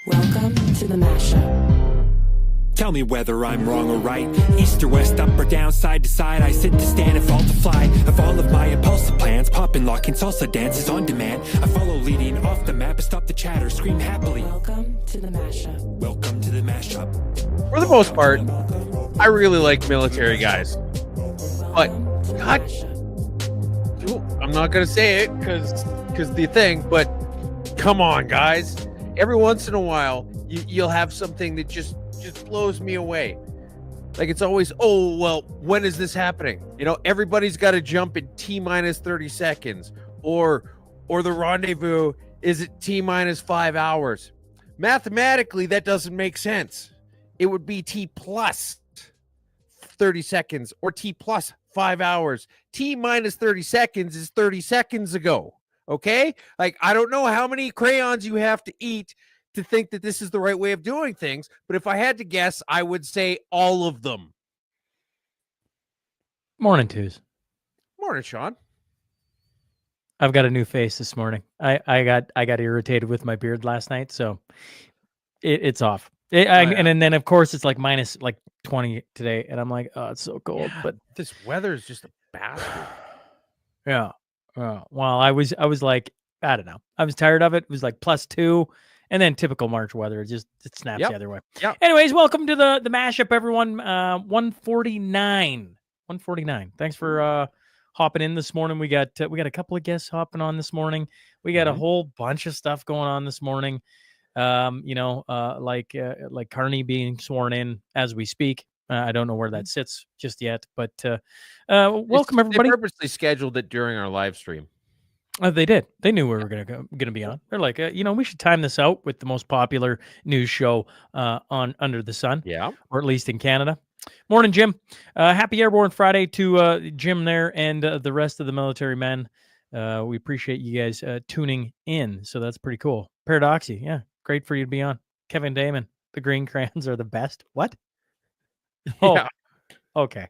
Welcome to the Mashup. Tell me whether I'm wrong or right. East or west, up or down, side to side. I sit to stand and fall to fly. Of all of my impulsive plans, poppin', locking, salsa dances on demand. I follow leading off the map and stop the chatter, scream happily. Welcome to the Mashup. Welcome to the mashup. For the most part, I really like military guys. But, God, I'm not going to say it because the thing, but come on, guys. Every once in a while, you'll have something that just blows me away. Like it's always, oh, well, when is this happening? You know, everybody's got to jump in T-minus 30 seconds or the rendezvous is at T-minus 5 hours. Mathematically, that doesn't make sense. It would be T plus 30 seconds or T plus 5 hours. T-minus 30 seconds is 30 seconds ago. Okay? Like, I don't know how many crayons you have to eat to think that this is the right way of doing things, but if I had to guess, I would say all of them. Morning, Twos. Morning, Sean. I've got a new face this morning. I got irritated with my beard last night, so it's off. And then of course it's like minus like 20 today, and I'm like, oh, it's so cold. Yeah, but this weather is just a bastard. Yeah. Well, I was like, I don't know. I was tired of it. It was like +2, and then typical March weather. It snaps the other way. Yep. Anyways, welcome to the mashup, everyone. 149. Thanks for hopping in this morning. We got a couple of guests hopping on this morning. We got a whole bunch of stuff going on this morning. Like Carney being sworn in as we speak. I don't know where that sits just yet, but welcome everybody. They purposely scheduled it during our live stream. They did. They knew we were gonna be on. They're like, we should time this out with the most popular news show on under the sun. Yeah, or at least in Canada. Morning, Jim. Happy Airborne Friday to Jim there and the rest of the military men. We appreciate you guys tuning in. So that's pretty cool. Paradoxy, yeah, great for you to be on. Kevin Damon, the green crayons are the best. What? Oh, yeah. Okay.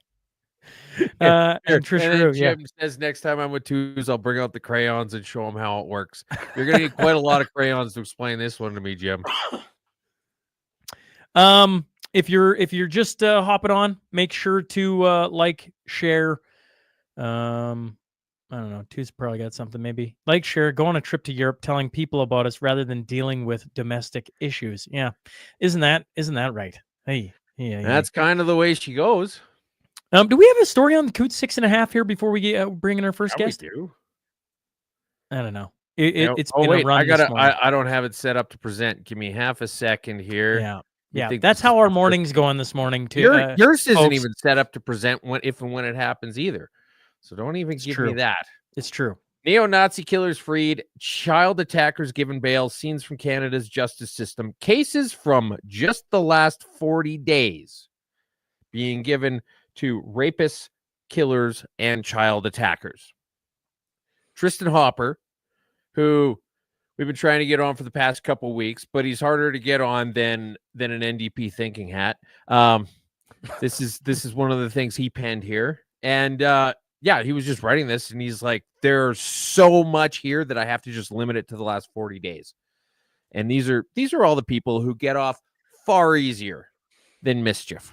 And Trish Jim says next time I'm with Twos, I'll bring out the crayons and show them how it works. You're gonna need quite a lot of crayons to explain this one to me, Jim. If you're just hopping on, make sure to like, share. I don't know. Twos probably got something. Maybe like, share, go on a trip to Europe, telling people about us rather than dealing with domestic issues. Yeah, isn't that right? Hey. Yeah, that's kind of the way she goes. Do we have a story on the Coots 6.5 here before we bring in our first guest? We do. I don't know. It's been a run. I don't have it set up to present. Give me half a second here. Yeah. That's how our morning's going this morning too. Yours isn't even set up to present if and when it happens either. So don't even give me that. It's true. Neo-Nazi killers freed, child attackers given bail, scenes from Canada's justice system, cases from just the last 40 days being given to rapists, killers, and child attackers. Tristan Hopper, who we've been trying to get on for the past couple weeks, but he's harder to get on than an NDP thinking hat. This is one of the things he penned here. And he was just writing this, and he's like, there's so much here that I have to just limit it to the last 40 days. And these are all the people who get off far easier than mischief.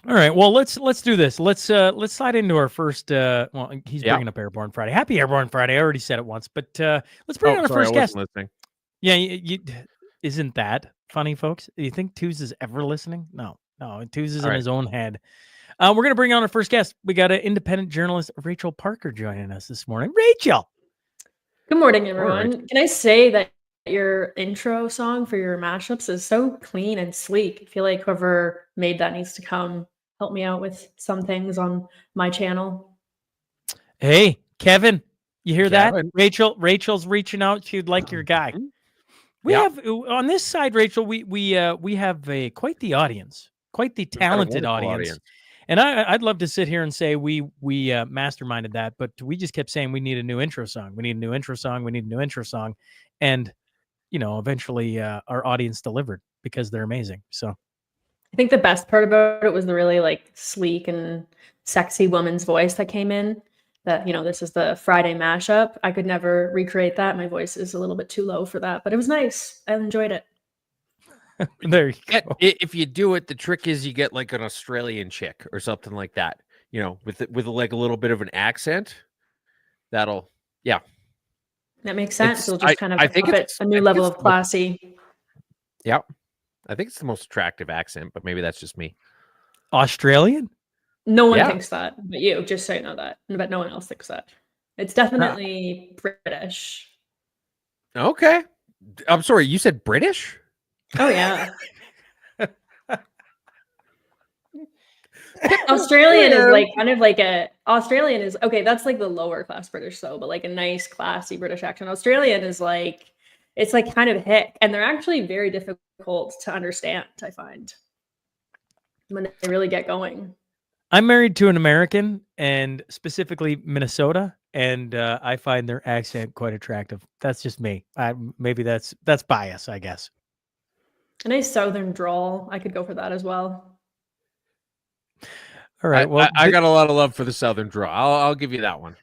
All right, well, let's do this. Let's slide into our first. He's bringing up Airborne Friday. Happy Airborne Friday. I already said it once, but let's bring on our first guest. Listening. Yeah, isn't that funny, folks? Do you think Twos is ever listening? No, Twos is in his own head. We're going to bring on our first guest. We got an independent journalist, Rachel Parker, joining us this morning. Rachel! Good morning, everyone. Right. Can I say that your intro song for your mashups is so clean and sleek? I feel like whoever made that needs to come help me out with some things on my channel. Hey, Kevin, you hear that? Rachel's reaching out. She'd like your guy. We have, on this side, Rachel, we have quite the audience, quite the talented audience. And I'd love to sit here and say we masterminded that, but we just kept saying we need a new intro song. We need a new intro song. We need a new intro song. And, eventually our audience delivered because they're amazing. So I think the best part about it was the really like sleek and sexy woman's voice that came in. That, this is the Friday mashup. I could never recreate that. My voice is a little bit too low for that, but it was nice. I enjoyed it. There you go. If you do it, the trick is you get like an Australian chick or something like that, with like a little bit of an accent. That'll, yeah. That makes sense. It'll just kind of up it a new level of classy. Yeah. I think it's the most attractive accent, but maybe that's just me. Australian? No one thinks that, but you, just so you know that. But no one else thinks that. It's definitely British. Okay. I'm sorry, you said British? Oh, yeah. Australian is like kind of like Australian is, okay, that's like the lower class British though, but like a nice, classy British accent. Australian is like, it's like kind of hick, and they're actually very difficult to understand, I find, when they really get going. I'm married to an American, and specifically Minnesota, and I find their accent quite attractive. That's just me. Maybe that's bias, I guess. A nice southern drawl. I could go for that as well. All right. Well, I got a lot of love for the southern draw. I'll give you that one.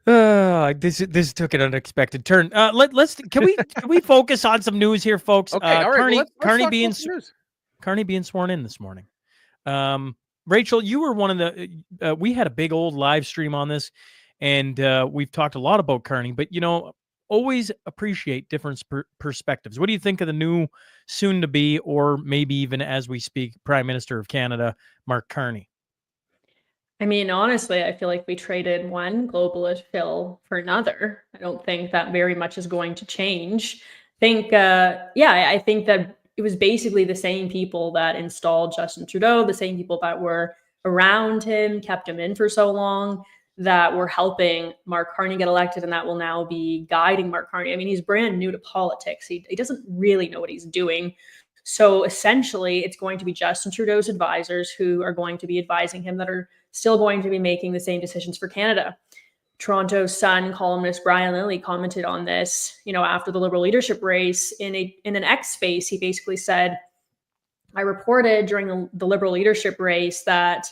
This took an unexpected turn. Can we focus on some news here, folks? Okay, all right. Carney being sworn in this morning. Rachel, you were one of the. We had a big old live stream on this, and we've talked a lot about Carney, but always appreciate different perspectives. What do you think of the new, soon-to-be, or maybe even as we speak, Prime Minister of Canada, Mark Carney? I mean, honestly, I feel like we traded one globalist pill for another. I don't think that very much is going to change. I think that it was basically the same people that installed Justin Trudeau, the same people that were around him, kept him in for so long, that were helping Mark Carney get elected, and that will now be guiding Mark Carney. I mean, he's brand new to politics. He doesn't really know what he's doing. So essentially, it's going to be Justin Trudeau's advisors who are going to be advising him that are still going to be making the same decisions for Canada. Toronto Sun columnist Brian Lilley commented on this, after the Liberal leadership race in an X space. He basically said, I reported during the Liberal leadership race that,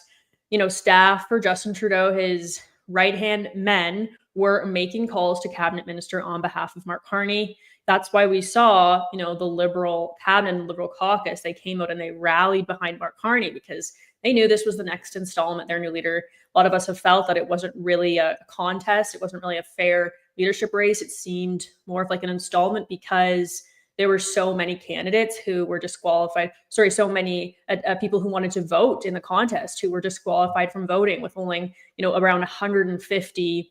staff for Justin Trudeau, his right-hand men, were making calls to cabinet minister on behalf of Mark Carney. That's why we saw, the Liberal cabinet and Liberal caucus, they came out and they rallied behind Mark Carney because they knew this was the next installment, their new leader. A lot of us have felt that it wasn't really a contest. It wasn't really a fair leadership race. It seemed more of like an installment because there were so many candidates who were disqualified. So many people who wanted to vote in the contest who were disqualified from voting, with only, around 150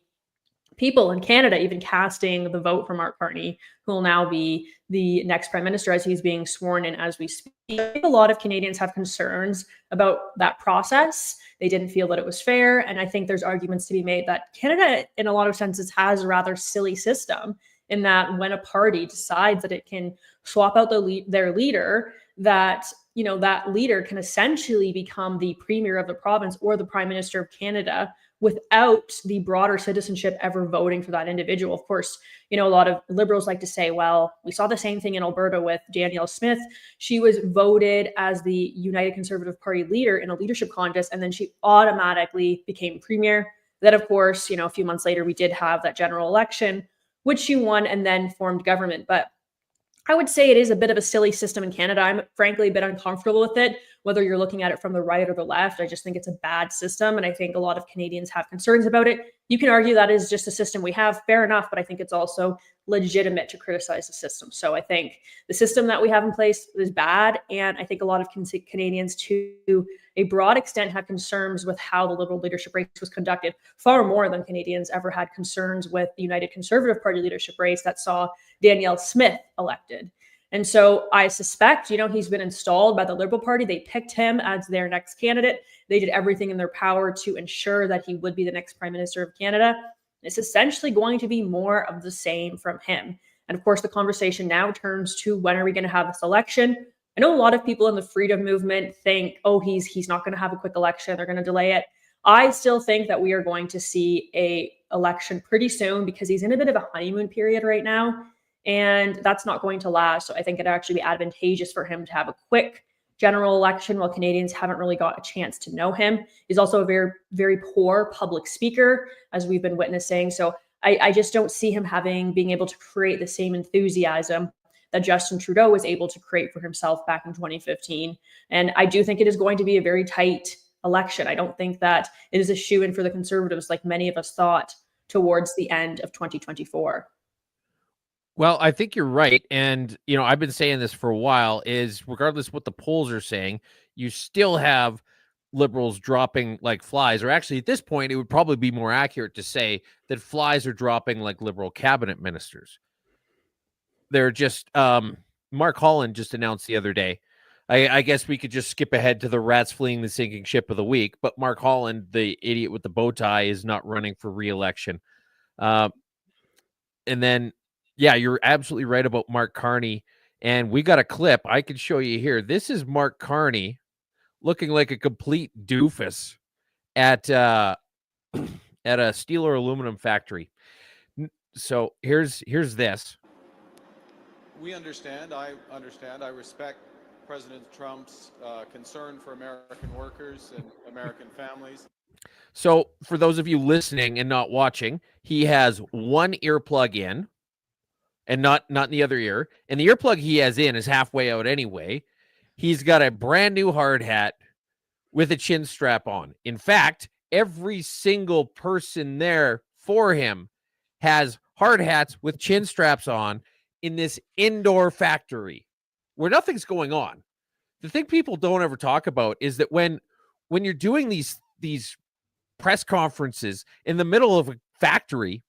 people in Canada even casting the vote for Mark Carney, who will now be the next prime minister as he's being sworn in as we speak. I think a lot of Canadians have concerns about that process. They didn't feel that it was fair. And I think there's arguments to be made that Canada, in a lot of senses, has a rather silly system, in that when a party decides that it can swap out their leader, that that leader can essentially become the premier of the province or the prime minister of Canada without the broader citizenship ever voting for that individual. Of course, a lot of Liberals like to say, well, we saw the same thing in Alberta with Danielle Smith. She was voted as the United Conservative Party leader in a leadership contest, and then she automatically became premier. Then, of course, a few months later, we did have that general election, which she won and then formed government. But I would say it is a bit of a silly system in Canada. I'm frankly a bit uncomfortable with it, whether you're looking at it from the right or the left. I just think it's a bad system, and I think a lot of Canadians have concerns about it. You can argue that is just a system we have, fair enough, but I think it's also legitimate to criticize the system. So I think the system that we have in place is bad, and I think a lot of Canadians, to a broad extent, have concerns with how the Liberal leadership race was conducted, far more than Canadians ever had concerns with the United Conservative Party leadership race that saw Danielle Smith elected. And so I suspect, he's been installed by the Liberal Party. They picked him as their next candidate. They did everything in their power to ensure that he would be the next Prime Minister of Canada. It's essentially going to be more of the same from him. And of course, the conversation now turns to, when are we going to have this election? I know a lot of people in the freedom movement think, oh, he's not going to have a quick election. They're going to delay it. I still think that we are going to see a election pretty soon, because he's in a bit of a honeymoon period right now. And that's not going to last. So I think it'd actually be advantageous for him to have a quick general election while Canadians haven't really got a chance to know him. He's also a very, very poor public speaker, as we've been witnessing. So I just don't see him being able to create the same enthusiasm that Justin Trudeau was able to create for himself back in 2015. And I do think it is going to be a very tight election. I don't think that it is a shoo-in for the Conservatives like many of us thought towards the end of 2024. Well, I think you're right. And, I've been saying this for a while, is regardless what the polls are saying, you still have Liberals dropping like flies, or actually at this point, it would probably be more accurate to say that flies are dropping like Liberal cabinet ministers. They're just, Mark Holland just announced the other day. I guess we could just skip ahead to the rats fleeing the sinking ship of the week, but Mark Holland, the idiot with the bow tie, is not running for re-election. And then, yeah, you're absolutely right about Mark Carney. And we got a clip I can show you here. This is Mark Carney looking like a complete doofus at a steel or aluminum factory. So here's this. We understand. I respect President Trump's concern for American workers and American families. So for those of you listening and not watching, he has one earplug in and not in the other ear. And the earplug he has in is halfway out anyway. He's got a brand new hard hat with a chin strap on. In fact, every single person there for him has hard hats with chin straps on in this indoor factory where nothing's going on. The thing people don't ever talk about is that when you're doing these press conferences in the middle of a factory,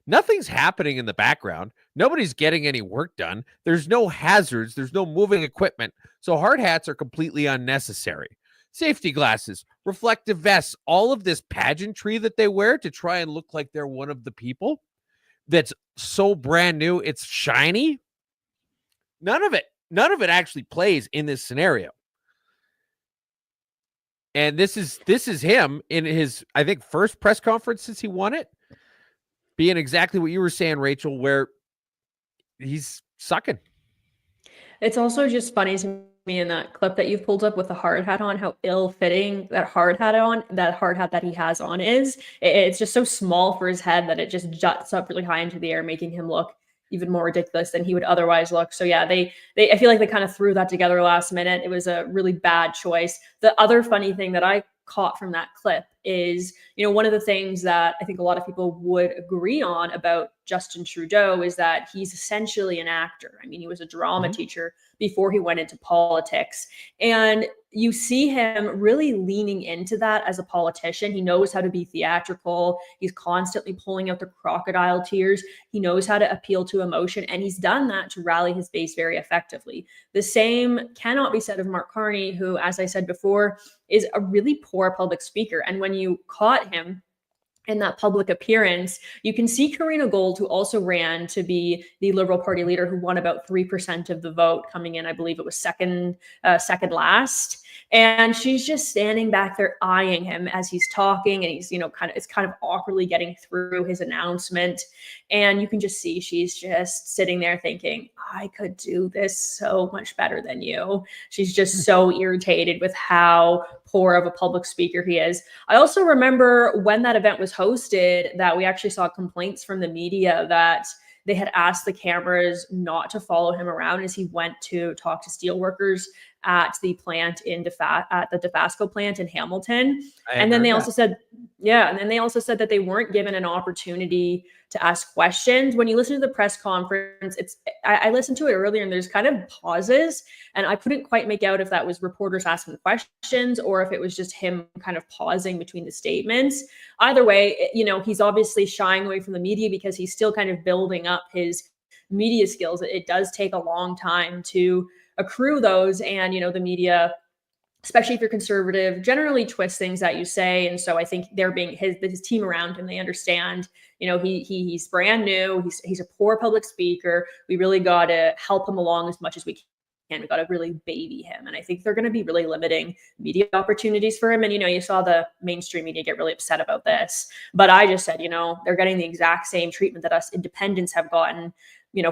nothing's happening in the background. Nobody's getting any work done. There's no hazards. There's no moving equipment. So hard hats are completely unnecessary. Safety glasses, reflective vests, all of this pageantry that they wear to try and look like they're one of the people that's so brand new, it's shiny. None of it actually plays in this scenario. And this is him in his, I think, first press conference since he won it, being exactly what you were saying, Rachel, where he's sucking. It's also just funny to me in that clip that you've pulled up with the hard hat on, how ill-fitting that hard hat that he has on is. It's just so small for his head that it just juts up really high into the air, making him look even more ridiculous than he would otherwise look. So yeah, I feel like they kind of threw that together last minute. It was a really bad choice. The other funny thing that I caught from that clip is, one of the things that I think a lot of people would agree on about Justin Trudeau is that he's essentially an actor. I mean, he was a drama teacher before he went into politics. And you see him really leaning into that as a politician. He knows how to be theatrical. He's constantly pulling out the crocodile tears. He knows how to appeal to emotion. And he's done that to rally his base very effectively. The same cannot be said of Mark Carney, who, as I said before, is a really poor public speaker. And when you caught him in that public appearance, you can see Karina Gold, who also ran to be the Liberal Party leader, who won about 3% of the vote, coming in, I believe it was second last. And she's just standing back there eyeing him as he's talking, and he's, it's kind of awkwardly getting through his announcement. And you can just see she's just sitting there thinking, I could do this so much better than you. She's just so irritated with how poor of a public speaker he is. I also remember when that event was hosted that we actually saw complaints from the media that they had asked the cameras not to follow him around as he went to talk to steelworkers at the plant at the Dofasco plant in Hamilton. And then they also said that they weren't given an opportunity to ask questions. When you listen to the press conference, I listened to it earlier and there's kind of pauses, and I couldn't quite make out if that was reporters asking questions or if it was just him kind of pausing between the statements. Either way, he's obviously shying away from the media because he's still kind of building up his media skills. It does take a long time to accrue those, and the media, especially if you're conservative, generally twist things that you say. And so I think they're being his team around him, they understand, he's brand new, he's a poor public speaker. We really got to help him along as much as we can. We got to really baby him. And I think they're going to be really limiting media opportunities for him. And, you saw the mainstream media get really upset about this, but I just said, they're getting the exact same treatment that us independents have gotten.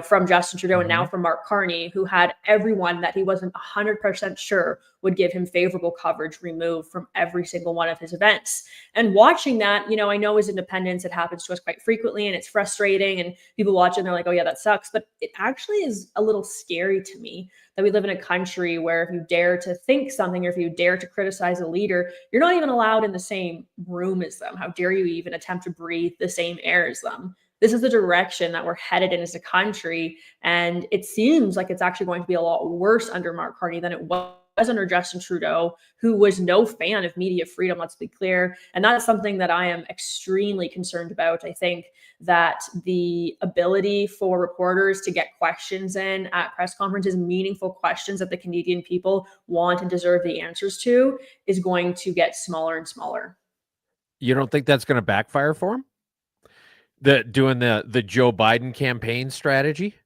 from Justin Trudeau and now from Mark Carney, who had everyone that he wasn't 100% sure would give him favorable coverage removed from every single one of his events. And watching that, I know as independents, it happens to us quite frequently and it's frustrating and people watch it and they're like, oh yeah, that sucks. But it actually is a little scary to me that we live in a country where if you dare to think something or if you dare to criticize a leader, you're not even allowed in the same room as them. How dare you even attempt to breathe the same air as them? This is the direction that we're headed in as a country. And it seems like it's actually going to be a lot worse under Mark Carney than it was under Justin Trudeau, who was no fan of media freedom, let's be clear. And that's something that I am extremely concerned about. I think that the ability for reporters to get questions in at press conferences, meaningful questions that the Canadian people want and deserve the answers to, is going to get smaller and smaller. You don't think that's going to backfire for him? Doing the Joe Biden campaign strategy?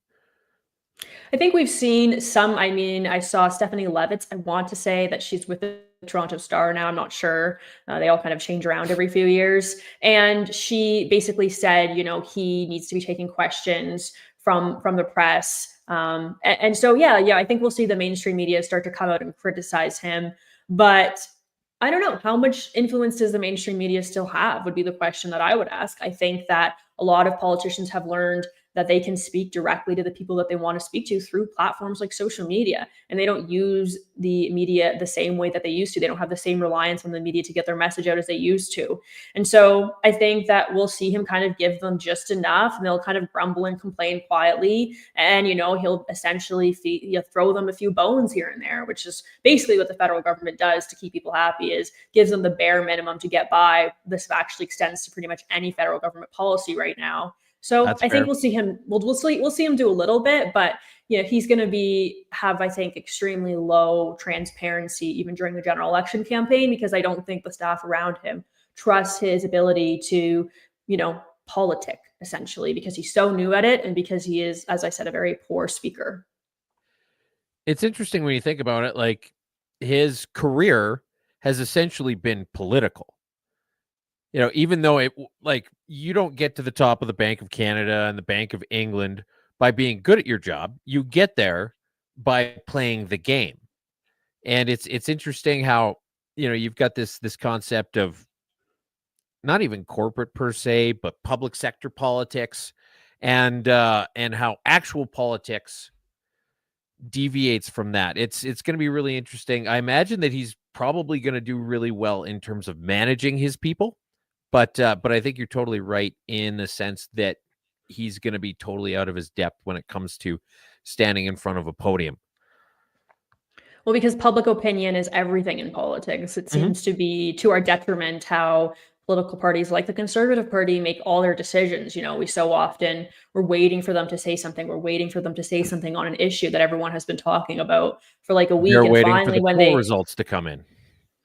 I think we've seen some. I saw Stephanie Levitz. I want to say that she's with the Toronto Star now. I'm not sure. They all kind of change around every few years. And she basically said, he needs to be taking questions from the press. And so, yeah, I think we'll see the mainstream media start to come out and criticize him. But I don't know, how much influence does the mainstream media still have would be the question that I would ask. I think that a lot of politicians have learned that they can speak directly to the people that they want to speak to through platforms like social media. And they don't use the media the same way that they used to. They don't have the same reliance on the media to get their message out as they used to. And so I think that we'll see him kind of give them just enough and they'll kind of grumble and complain quietly. And, he'll essentially throw them a few bones here and there, which is basically what the federal government does to keep people happy, is gives them the bare minimum to get by. This actually extends to pretty much any federal government policy right now. So That's I fair. think we'll see him. We'll see him do a little bit, but he's going to have I think extremely low transparency even during the general election campaign, because I don't think the staff around him trust his ability to politic, essentially, because he's so new at it and because he is, as I said, a very poor speaker. It's interesting when you think about it. Like, his career has essentially been political. Even though you don't get to the top of the Bank of Canada and the Bank of England by being good at your job, you get there by playing the game. And it's interesting how, you've got this concept of not even corporate per se, but public sector politics and how actual politics deviates from that. It's going to be really interesting. I imagine that he's probably going to do really well in terms of managing his people. But I think you're totally right in the sense that he's going to be totally out of his depth when it comes to standing in front of a podium. Well, because public opinion is everything in politics. It seems to be to our detriment how political parties like the Conservative Party make all their decisions. We so often we're waiting for them to say something. We're waiting for them to say something on an issue that everyone has been talking about for like a week. They're and waiting finally, for the poll results to come in.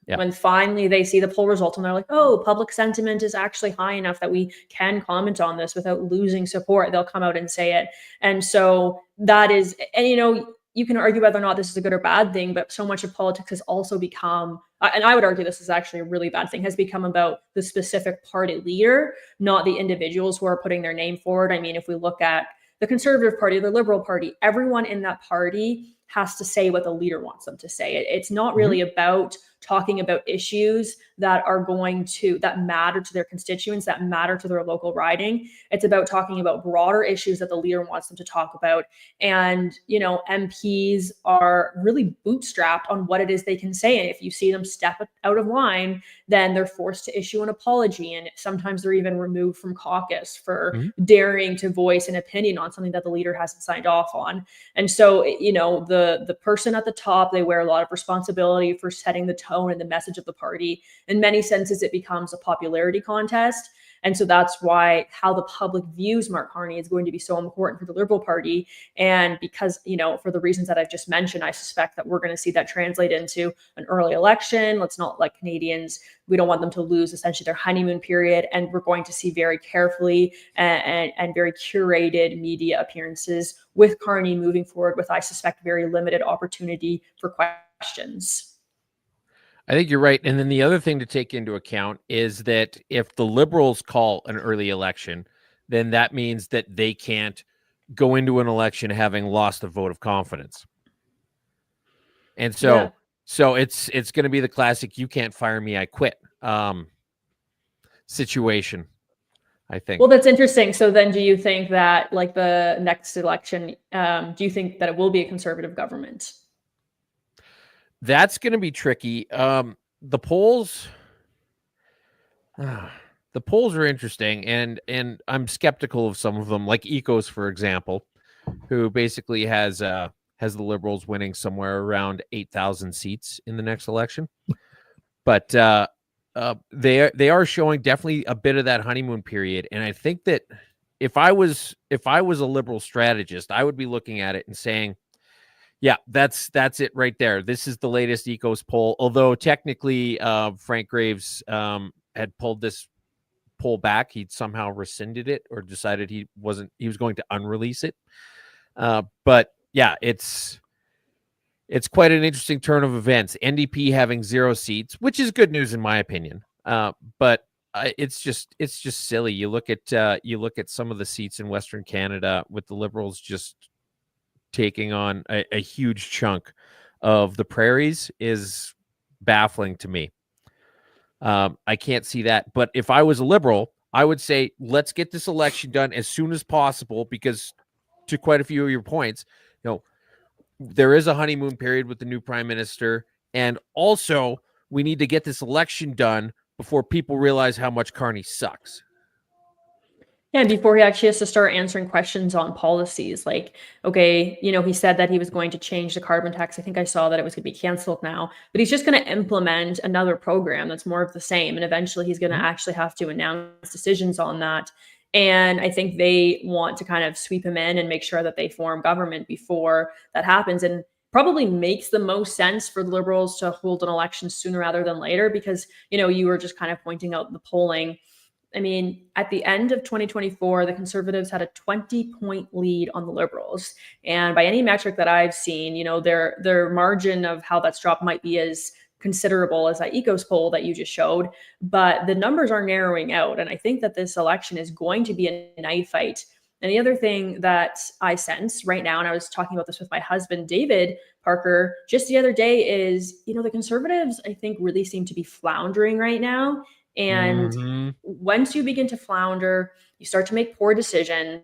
Yeah. When finally they see the poll result and they're like, oh, public sentiment is actually high enough that we can comment on this without losing support, they'll come out and say it. And so that is, and you can argue whether or not this is a good or bad thing, but so much of politics has also become, and I would argue this is actually a really bad thing, has become about the specific party leader, not the individuals who are putting their name forward. I mean, if we look at the Conservative Party, the Liberal Party, everyone in that party has to say what the leader wants them to say. It's not really about talking about issues that matter to their constituents, that matter to their local riding. It's about talking about broader issues that the leader wants them to talk about. And, MPs are really bootstrapped on what it is they can say. And if you see them step out of line, then they're forced to issue an apology. And sometimes they're even removed from caucus for daring to voice an opinion on something that the leader hasn't signed off on. And so, the person at the top, they wear a lot of responsibility for setting the tone and the message of the party. In many senses, it becomes a popularity contest. And so that's why how the public views Mark Carney is going to be so important for the Liberal Party. And because, for the reasons that I've just mentioned, I suspect that we're going to see that translate into an early election. Let's not, like Canadians, we don't want them to lose essentially their honeymoon period. And we're going to see very carefully and very curated media appearances with Carney moving forward with, I suspect, very limited opportunity for questions. I think you're right. And then the other thing to take into account is that if the Liberals call an early election, then that means that they can't go into an election having lost a vote of confidence. And so it's going to be the classic "you can't fire me, I quit" situation, I think. Well, that's interesting. So then do you think that like the next election, do you think that it will be a conservative government? That's going to be tricky. The polls are interesting, and I'm skeptical of some of them, like Ecos, for example, who basically has the Liberals winning somewhere around 8,000 seats in the next election. But they are showing definitely a bit of that honeymoon period, and I think that if I was a Liberal strategist, I would be looking at it and saying, yeah, that's it right there. This is the latest Ecos poll, although technically Frank Graves had pulled this poll back. He'd somehow rescinded it or decided he was going to unrelease it. But yeah, it's quite an interesting turn of events. NDP having 0 seats, which is good news in my opinion. But it's just silly. You look at some of the seats in Western Canada with the Liberals just taking on a huge chunk of the prairies is baffling to me. I can't see that. But if I was a Liberal, I would say, let's get this election done as soon as possible, because to quite a few of your points, there is a honeymoon period with the new prime minister. And also we need to get this election done before people realize how much Carney sucks. Yeah, before he actually has to start answering questions on policies. Like, okay, he said that he was going to change the carbon tax. I think I saw that it was going to be canceled now, but he's just going to implement another program that's more of the same. And eventually he's going to actually have to announce decisions on that. And I think they want to kind of sweep him in and make sure that they form government before that happens. And probably makes the most sense for the Liberals to hold an election sooner rather than later, because, you were just kind of pointing out the polling. I mean, at the end of 2024, the Conservatives had a 20-point lead on the Liberals. And by any metric that I've seen, their margin of how that's dropped might be as considerable as that Ecos poll that you just showed, but the numbers are narrowing out. And I think that this election is going to be a knife fight. And the other thing that I sense right now, and I was talking about this with my husband, David Parker, just the other day, is, the Conservatives, I think, really seem to be floundering right now. And once you begin to flounder, you start to make poor decisions.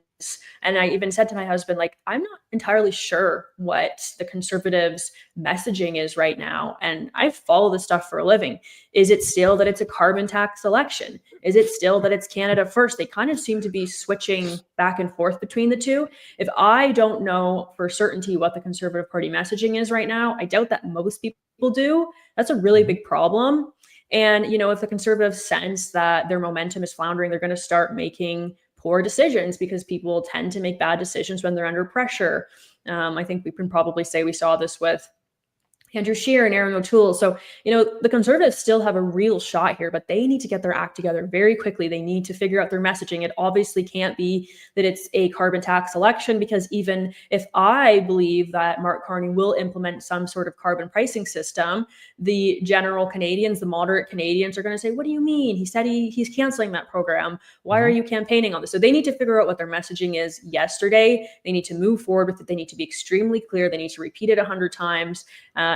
And I even said to my husband, like, I'm not entirely sure what the Conservatives' messaging is right now. And I follow this stuff for a living. Is it still that it's a carbon tax election? Is it still that it's Canada first? They kind of seem to be switching back and forth between the two. If I don't know for certainty what the Conservative Party messaging is right now, I doubt that most people do. That's a really big problem. And, if the Conservatives sense that their momentum is floundering, they're going to start making poor decisions, because people tend to make bad decisions when they're under pressure. I think we can probably say we saw this with Andrew Scheer and Aaron O'Toole. So, the Conservatives still have a real shot here, but they need to get their act together very quickly. They need to figure out their messaging. It obviously can't be that it's a carbon tax election, because even if I believe that Mark Carney will implement some sort of carbon pricing system, the general Canadians, the moderate Canadians, are going to say, what do you mean? He said he's canceling that program. Why are you campaigning on this? So they need to figure out what their messaging is yesterday. They need to move forward with it. They need to be extremely clear. They need to repeat it 100 times.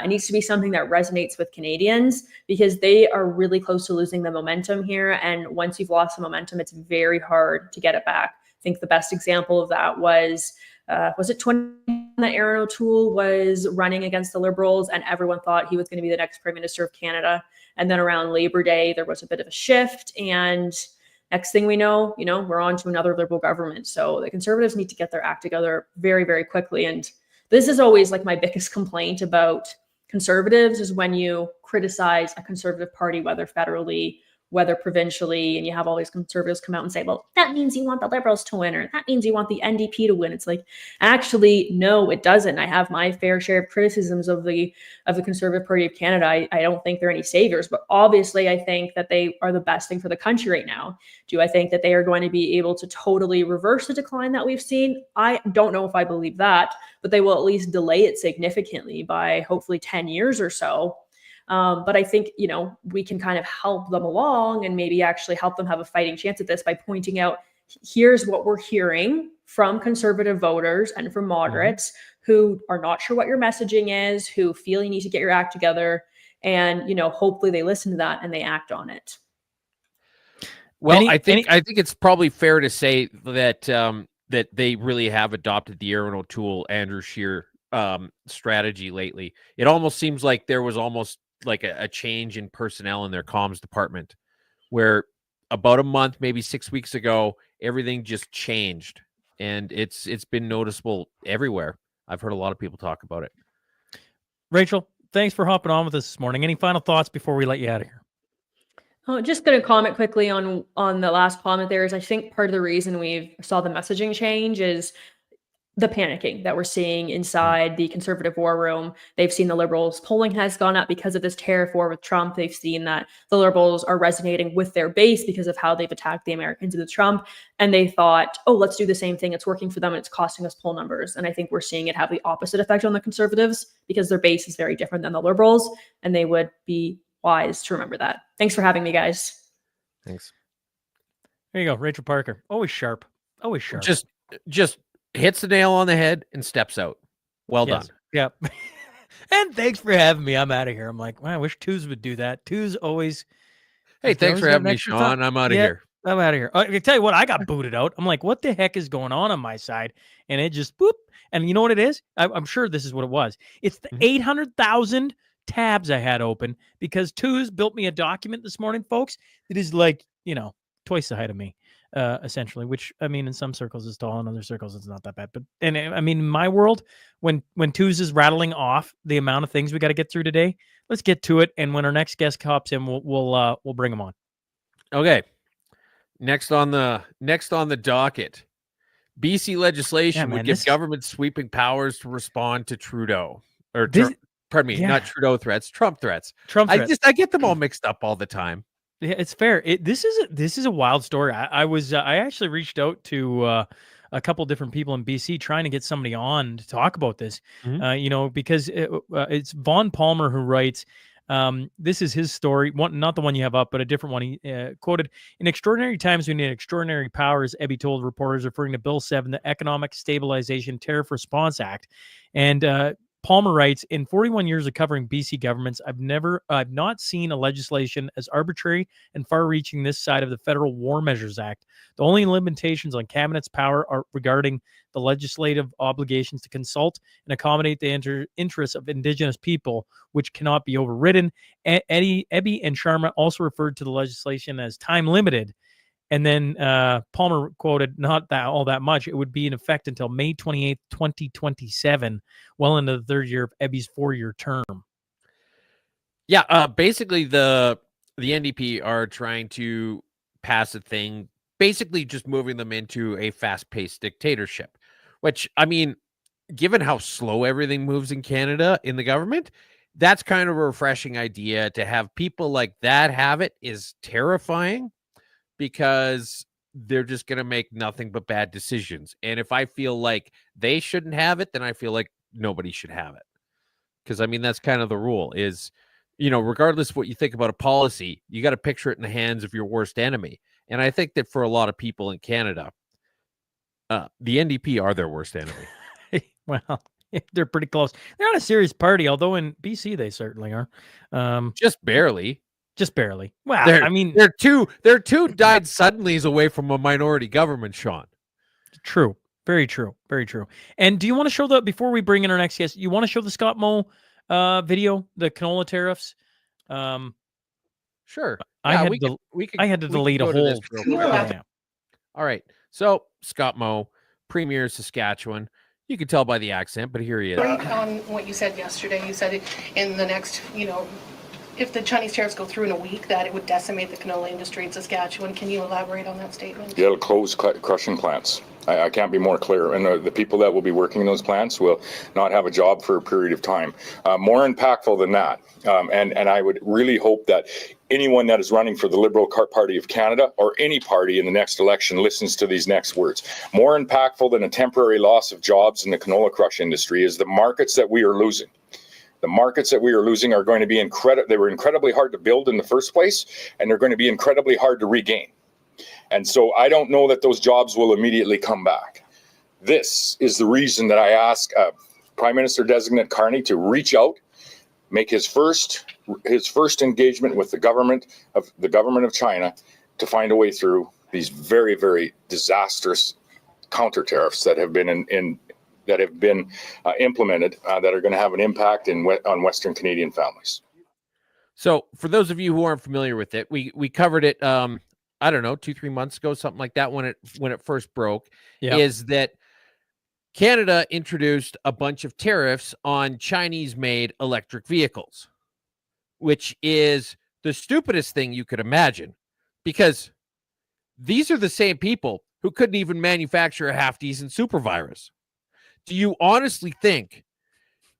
It needs to be something that resonates with Canadians, because they are really close to losing the momentum here. And once you've lost the momentum, it's very hard to get it back. I think the best example of that was it 20 that Aaron O'Toole was running against the Liberals, and everyone thought he was going to be the next Prime Minister of Canada. And then around Labor Day, there was a bit of a shift, and next thing we know, we're on to another Liberal government. So the Conservatives need to get their act together very, very quickly. And this is always like my biggest complaint about Conservatives, is when you criticize a Conservative Party, whether federally, whether provincially, and you have all these Conservatives come out and say, well, that means you want the Liberals to win, or that means you want the NDP to win. It's like, actually, no, it doesn't. I have my fair share of criticisms of the Conservative Party of Canada. I don't think they're any saviors, but obviously I think that they are the best thing for the country right now. Do I think that they are going to be able to totally reverse the decline that we've seen? I don't know if I believe that, but they will at least delay it significantly by hopefully 10 years or so. But I think, we can kind of help them along and maybe actually help them have a fighting chance at this by pointing out, here's what we're hearing from conservative voters and from moderates who are not sure what your messaging is, who feel you need to get your act together. And, hopefully they listen to that and they act on it. Well, I think it's probably fair to say that that they really have adopted the Aaron O'Toole, Andrew Scheer strategy lately. It almost seems like there was almost like a change in personnel in their comms department, where about a month, maybe 6 weeks ago, everything just changed, and it's been noticeable everywhere. I've heard a lot of people talk about it. Rachel, thanks for hopping on with us this morning. Any final thoughts before we let you out of here? Oh, just going to comment quickly on the last comment there is I think part of the reason we saw the messaging change is the panicking that we're seeing inside the conservative war room. They've seen the Liberals' polling has gone up because of this tariff war with Trump. They've seen that the Liberals are resonating with their base because of how they've attacked the Americans with Trump. And they thought, oh, let's do the same thing. It's working for them and it's costing us poll numbers. And I think we're seeing it have the opposite effect on the conservatives because their base is very different than the Liberals. And they would be wise to remember that. Thanks for having me, guys. Thanks. There you go, Rachel Parker. Always sharp. Always sharp. Just hits the nail on the head and steps out. Well done. Yep. And thanks for having me. I'm out of here. I'm like, well, I wish Twos would do that. Twos always. Hey, thanks for having me, Sean. I'm out of here. I'm out of here. I can tell you what, I got booted out. I'm like, what the heck is going on my side? And it just boop. And you know what it is? I'm sure this is what it was. It's the 800,000 tabs I had open because Twos built me a document this morning, folks. It is like, twice the height of me, essentially, which I mean, in some circles is tall, in other circles it's not that bad. But and I mean, in my world, when Twos is rattling off the amount of things we got to get through today, let's get to it. And when our next guest hops in, we'll bring him on. Okay. Next on the docket, BC legislation would give government sweeping powers to respond to Trudeau pardon me, not Trudeau threats, Trump threats. I get them all mixed up all the time. Yeah, it's fair. This is a wild story. I actually reached out to a couple different people in BC trying to get somebody on to talk about this. Because it's Vaughn Palmer who writes. This is his story, not the one you have up, but a different one. He quoted, "In extraordinary times, we need extraordinary powers," Ebby told reporters, referring to Bill 7, the Economic Stabilization Tariff Response Act. And Palmer writes, "In 41 years of covering BC governments, I've not seen a legislation as arbitrary and far-reaching this side of the Federal War Measures Act. The only limitations on Cabinet's power are regarding the legislative obligations to consult and accommodate the interests of Indigenous people, which cannot be overridden." Ebby and Sharma also referred to the legislation as time-limited. And then Palmer quoted, "Not that all that much. It would be in effect until May 28th, 2027, well into the third year of Ebby's 4-year term." Yeah, basically the NDP are trying to pass a thing, basically just moving them into a fast-paced dictatorship, which, I mean, given how slow everything moves in Canada in the government, that's kind of a refreshing idea. To have people like that have it is terrifying, because they're just going to make nothing but bad decisions. And if I feel like they shouldn't have it, then I feel like nobody should have it. Because, I mean, that's kind of the rule is, regardless of what you think about a policy, you got to picture it in the hands of your worst enemy. And I think that for a lot of people in Canada, the NDP are their worst enemy. Well, they're pretty close. They're not a serious party, although in BC they certainly are. Just barely. Just barely. Well, I mean, they're two died suddenlies away from a minority government, Sean. True. Very true. Very true. And do you want to show before we bring in our next guest, you want to show the Scott Moe video, the canola tariffs? Sure. I had to delete a whole. Yeah. All right. So Scott Moe, Premier Saskatchewan. You can tell by the accent, but here he is. On what you said yesterday, you said in the next, if the Chinese tariffs go through in a week, that it would decimate the canola industry in Saskatchewan. Can you elaborate on that statement? It'll close crushing plants. I can't be more clear. And the people that will be working in those plants will not have a job for a period of time. More impactful than that. And I would really hope that anyone that is running for the Liberal Party of Canada or any party in the next election listens to these next words. More impactful than a temporary loss of jobs in the canola crush industry is the markets that we are losing. The markets that we are losing are going to be they were incredibly hard to build in the first place, and they're going to be incredibly hard to regain. And so I don't know that those jobs will immediately come back. This is the reason that I ask Prime Minister Designate Carney to reach out, make his first engagement with the government of China to find a way through these very, very disastrous counter tariffs that have been implemented that are going to have an impact on Western Canadian families. So for those of you who aren't familiar with it, we covered it, I don't know, 2-3 months ago, something like that, when it first broke, is that Canada introduced a bunch of tariffs on Chinese-made electric vehicles, which is the stupidest thing you could imagine, because these are the same people who couldn't even manufacture a half-decent super virus. Do you honestly think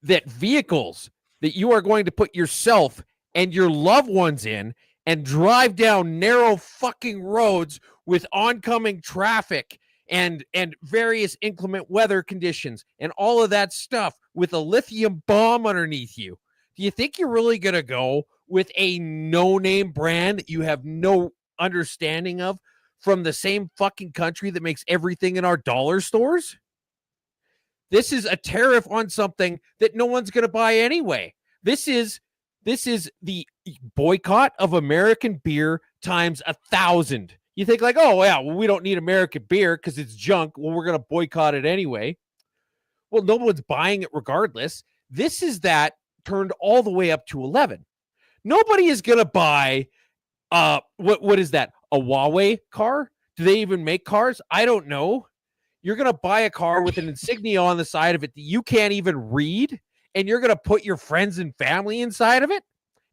that vehicles that you are going to put yourself and your loved ones in and drive down narrow fucking roads with oncoming traffic and various inclement weather conditions and all of that stuff with a lithium bomb underneath you, do you think you're really going to go with a no-name brand that you have no understanding of from the same fucking country that makes everything in our dollar stores? This is a tariff on something that no one's going to buy anyway. This is the boycott of American beer times 1,000. You think like, oh, yeah, well, we don't need American beer because it's junk. Well, we're going to boycott it anyway. Well, no one's buying it regardless. This is that turned all the way up to 11. Nobody is going to buy, what is that, a Huawei car? Do they even make cars? I don't know. You're going to buy a car with an insignia on the side of it that you can't even read, and you're going to put your friends and family inside of it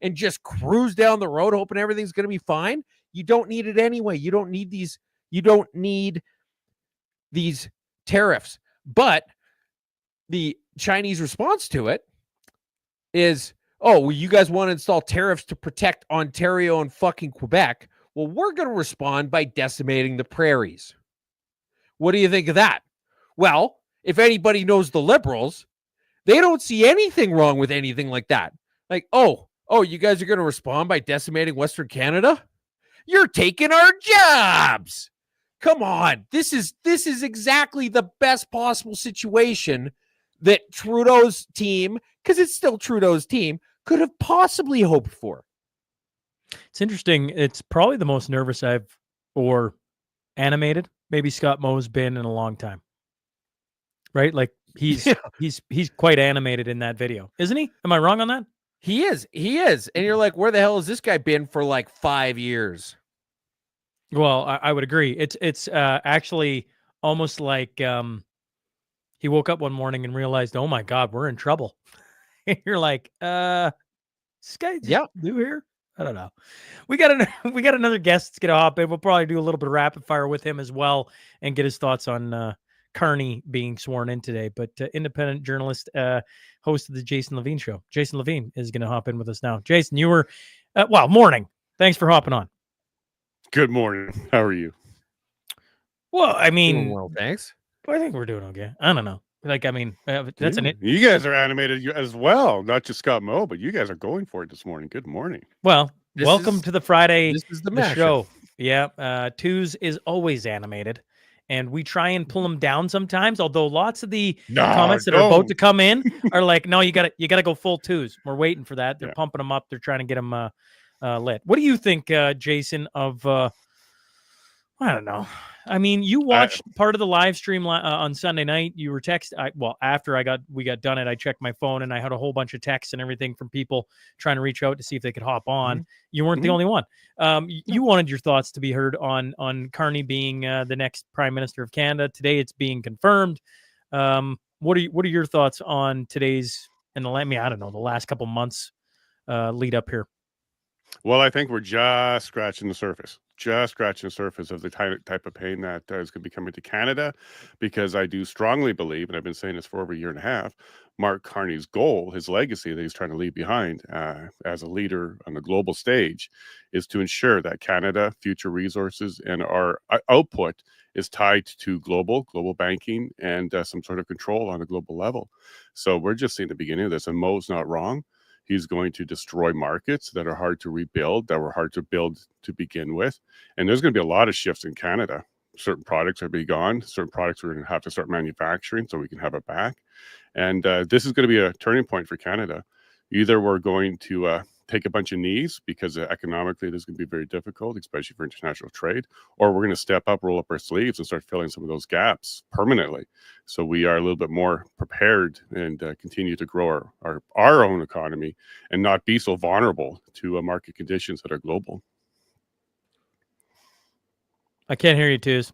and just cruise down the road hoping everything's going to be fine. You don't need it anyway. You don't need these tariffs. But the Chinese response to it is, oh, well, you guys want to install tariffs to protect Ontario and fucking Quebec. Well, we're going to respond by decimating the prairies. What do you think of that? Well, if anybody knows the Liberals, they don't see anything wrong with anything like that. Like, oh, you guys are going to respond by decimating Western Canada? You're taking our jobs. Come on. This is exactly the best possible situation that Trudeau's team, because it's still Trudeau's team, could have possibly hoped for. It's interesting. It's probably the most nervous or animated maybe Scott Moe's been in a long time. Right? Like he's quite animated in that video, isn't he? Am I wrong on that? He is. And you're like, where the hell has this guy been for like 5 years? Well, I would agree. It's actually almost like he woke up one morning and realized, oh my God, we're in trouble. And you're like, this guy just new here? I don't know. We got another guest that's gonna hop in. We'll probably do a little bit of rapid fire with him as well and get his thoughts on Carney being sworn in today. But independent journalist, host of the Jason LaVine Show, Jason LaVine, is going to hop in with us now. Jason, you were, morning. Thanks for hopping on. Good morning. How are you? Well, I mean, well, thanks. I think we're doing okay. I don't know. Like, I mean, that's You guys are animated as well. Not just Scott Moe, but you guys are going for it this morning. Good morning. Well, welcome to the Friday this is the show. Yeah. Tues is always animated. And we try and pull them down sometimes, although lots of the comments that are about to come in are like, no, you gotta go full twos. We're waiting for that. They're pumping them up. They're trying to get them lit. What do you think, Jason, of I don't know. I mean, you watched part of the live stream on Sunday night. You were after we got done I checked my phone and I had a whole bunch of texts and everything from people trying to reach out to see if they could hop on. Mm-hmm. You weren't the only one. You wanted your thoughts to be heard on Carney being the next Prime Minister of Canada. Today it's being confirmed. What are your thoughts on today's and the last couple months lead up here? Well, I think we're just scratching the surface. Of the type of pain that is going to be coming to Canada, because I do strongly believe, and I've been saying this for over a year and a half, Mark Carney's goal, his legacy that he's trying to leave behind as a leader on the global stage, is to ensure that Canada, future resources, and our output is tied to global banking and some sort of control on a global level. So we're just seeing the beginning of this, and Mo's not wrong. He's going to destroy markets that are hard to rebuild, that were hard to build to begin with. And there's going to be a lot of shifts in Canada. Certain products are be gone. Certain products we're going to have to start manufacturing so we can have it back. And this is going to be a turning point for Canada. Either we're going to take a bunch of knees because economically this is going to be very difficult, especially for international trade, or we're going to step up, roll up our sleeves, and start filling some of those gaps permanently. So we are a little bit more prepared and continue to grow our own economy and not be so vulnerable to market conditions that are global. I can't hear you, Tooz.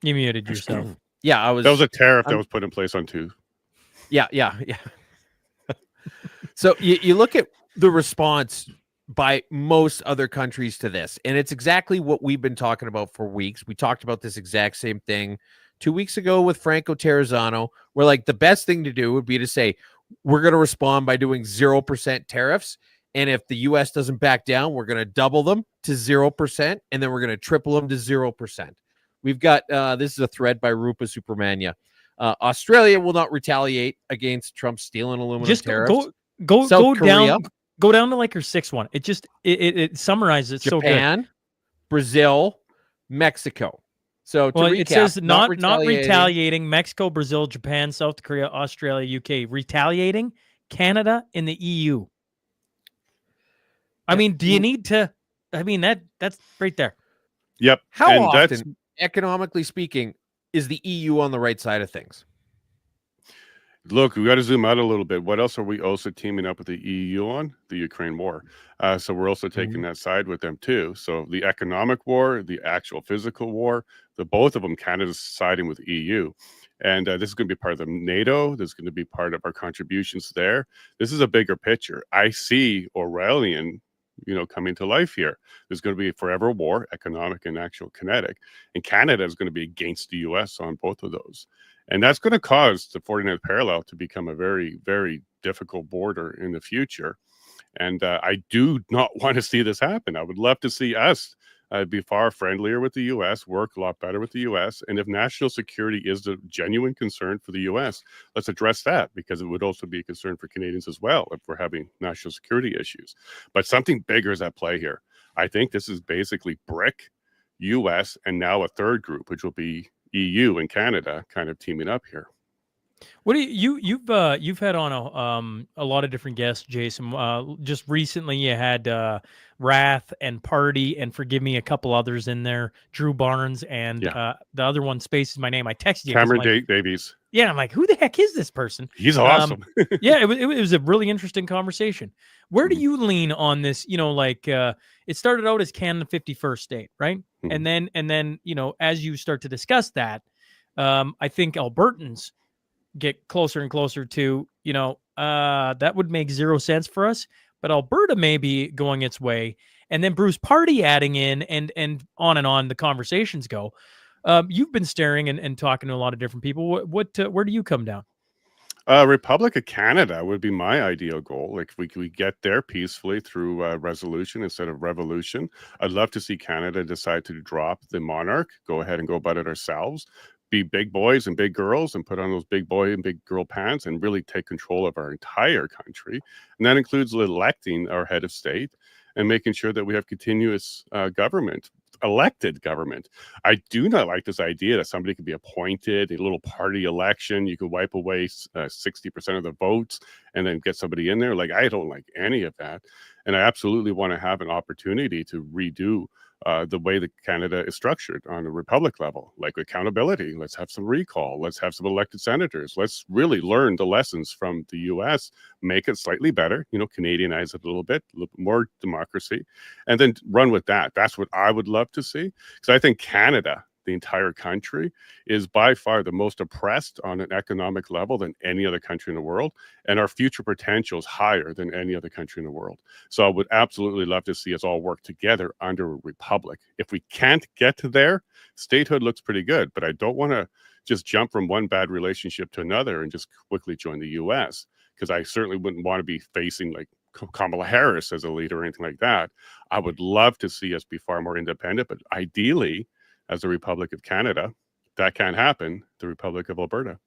You muted yourself. Yeah, that was a tariff that was put in place on Tooz. Yeah. So you look at the response by most other countries to this, and it's exactly what we've been talking about for weeks. We talked about this exact same thing 2 weeks ago with Franco Terrazzano, where like the best thing to do would be to say, we're going to respond by doing 0% tariffs. And if the U.S. doesn't back down, we're going to double them to 0%, and then we're going to triple them to 0%. We've got, this is a thread by Rupa Supermania. Australia will not retaliate against Trump's steel and aluminum tariffs. Go down to like her sixth one. It summarizes it so good. Japan, Brazil, Mexico. So to recap, it says not retaliating. Mexico, Brazil, Japan, South Korea, Australia, UK. Retaliating Canada and the EU. I mean, do you need to? I mean, that's right there. Yep. How often, economically speaking, is the EU on the right side of things? Look, we got to zoom out a little bit. What else are we also teaming up with the EU on? The Ukraine war. So we're also taking that side with them too. So the economic war, the actual physical war, both of them, Canada's siding with EU. And this is going to be part of the NATO. This is going to be part of our contributions there. This is a bigger picture. I see Orwellian, coming to life here. There's going to be a forever war, economic and actual kinetic. And Canada is going to be against the US on both of those. And that's going to cause the 49th parallel to become a very, very difficult border in the future. And I do not want to see this happen. I would love to see us be far friendlier with the U.S., work a lot better with the U.S. And if national security is a genuine concern for the U.S., let's address that, because it would also be a concern for Canadians as well if we're having national security issues. But something bigger is at play here. I think this is basically BRIC, U.S., and now a third group, which will be EU and Canada kind of teaming up here. What do you've had on a lot of different guests, Jason. Just recently you had Wrath and Party, and forgive me, a couple others in there, Drew Barnes, and the other one, Space is my name. I texted you, Cameron Davies. Yeah, I'm like, who the heck is this person? He's awesome. Yeah, it was a really interesting conversation. Where do you lean on this? It started out as Canada 51st state, right? And then as you start to discuss that, I think Albertans get closer and closer to, that would make zero sense for us, but Alberta may be going its way. And then Bruce Party adding in, and on the conversations go. You've been staring and talking to a lot of different people. Where do you come down? Republic of Canada would be my ideal goal. Like, if we get there peacefully through resolution instead of revolution. I'd love to see Canada decide to drop the monarch, go ahead and go about it ourselves, be big boys and big girls and put on those big boy and big girl pants and really take control of our entire country. And that includes electing our head of state and making sure that we have continuous government, elected government. I do not like this idea that somebody could be appointed, a little party election. You could wipe away 60% of the votes and then get somebody in there. Like, I don't like any of that. And I absolutely want to have an opportunity to redo the way that Canada is structured on a republic level, like accountability. Let's have some recall. Let's have some elected senators. Let's really learn the lessons from the U.S., make it slightly better, Canadianize it a little bit more democracy, and then run with that. That's what I would love to see, because I think Canada, the entire country, is by far the most oppressed on an economic level than any other country in the world, and our future potential is higher than any other country in the world. So I would absolutely love to see us all work together under a republic. If we can't get to there, statehood looks pretty good, but I don't want to just jump from one bad relationship to another and just quickly join the U.S., because I certainly wouldn't want to be facing like Kamala Harris as a leader or anything like that. I would love to see us be far more independent, but ideally, as the Republic of Canada, that can't happen. The Republic of Alberta.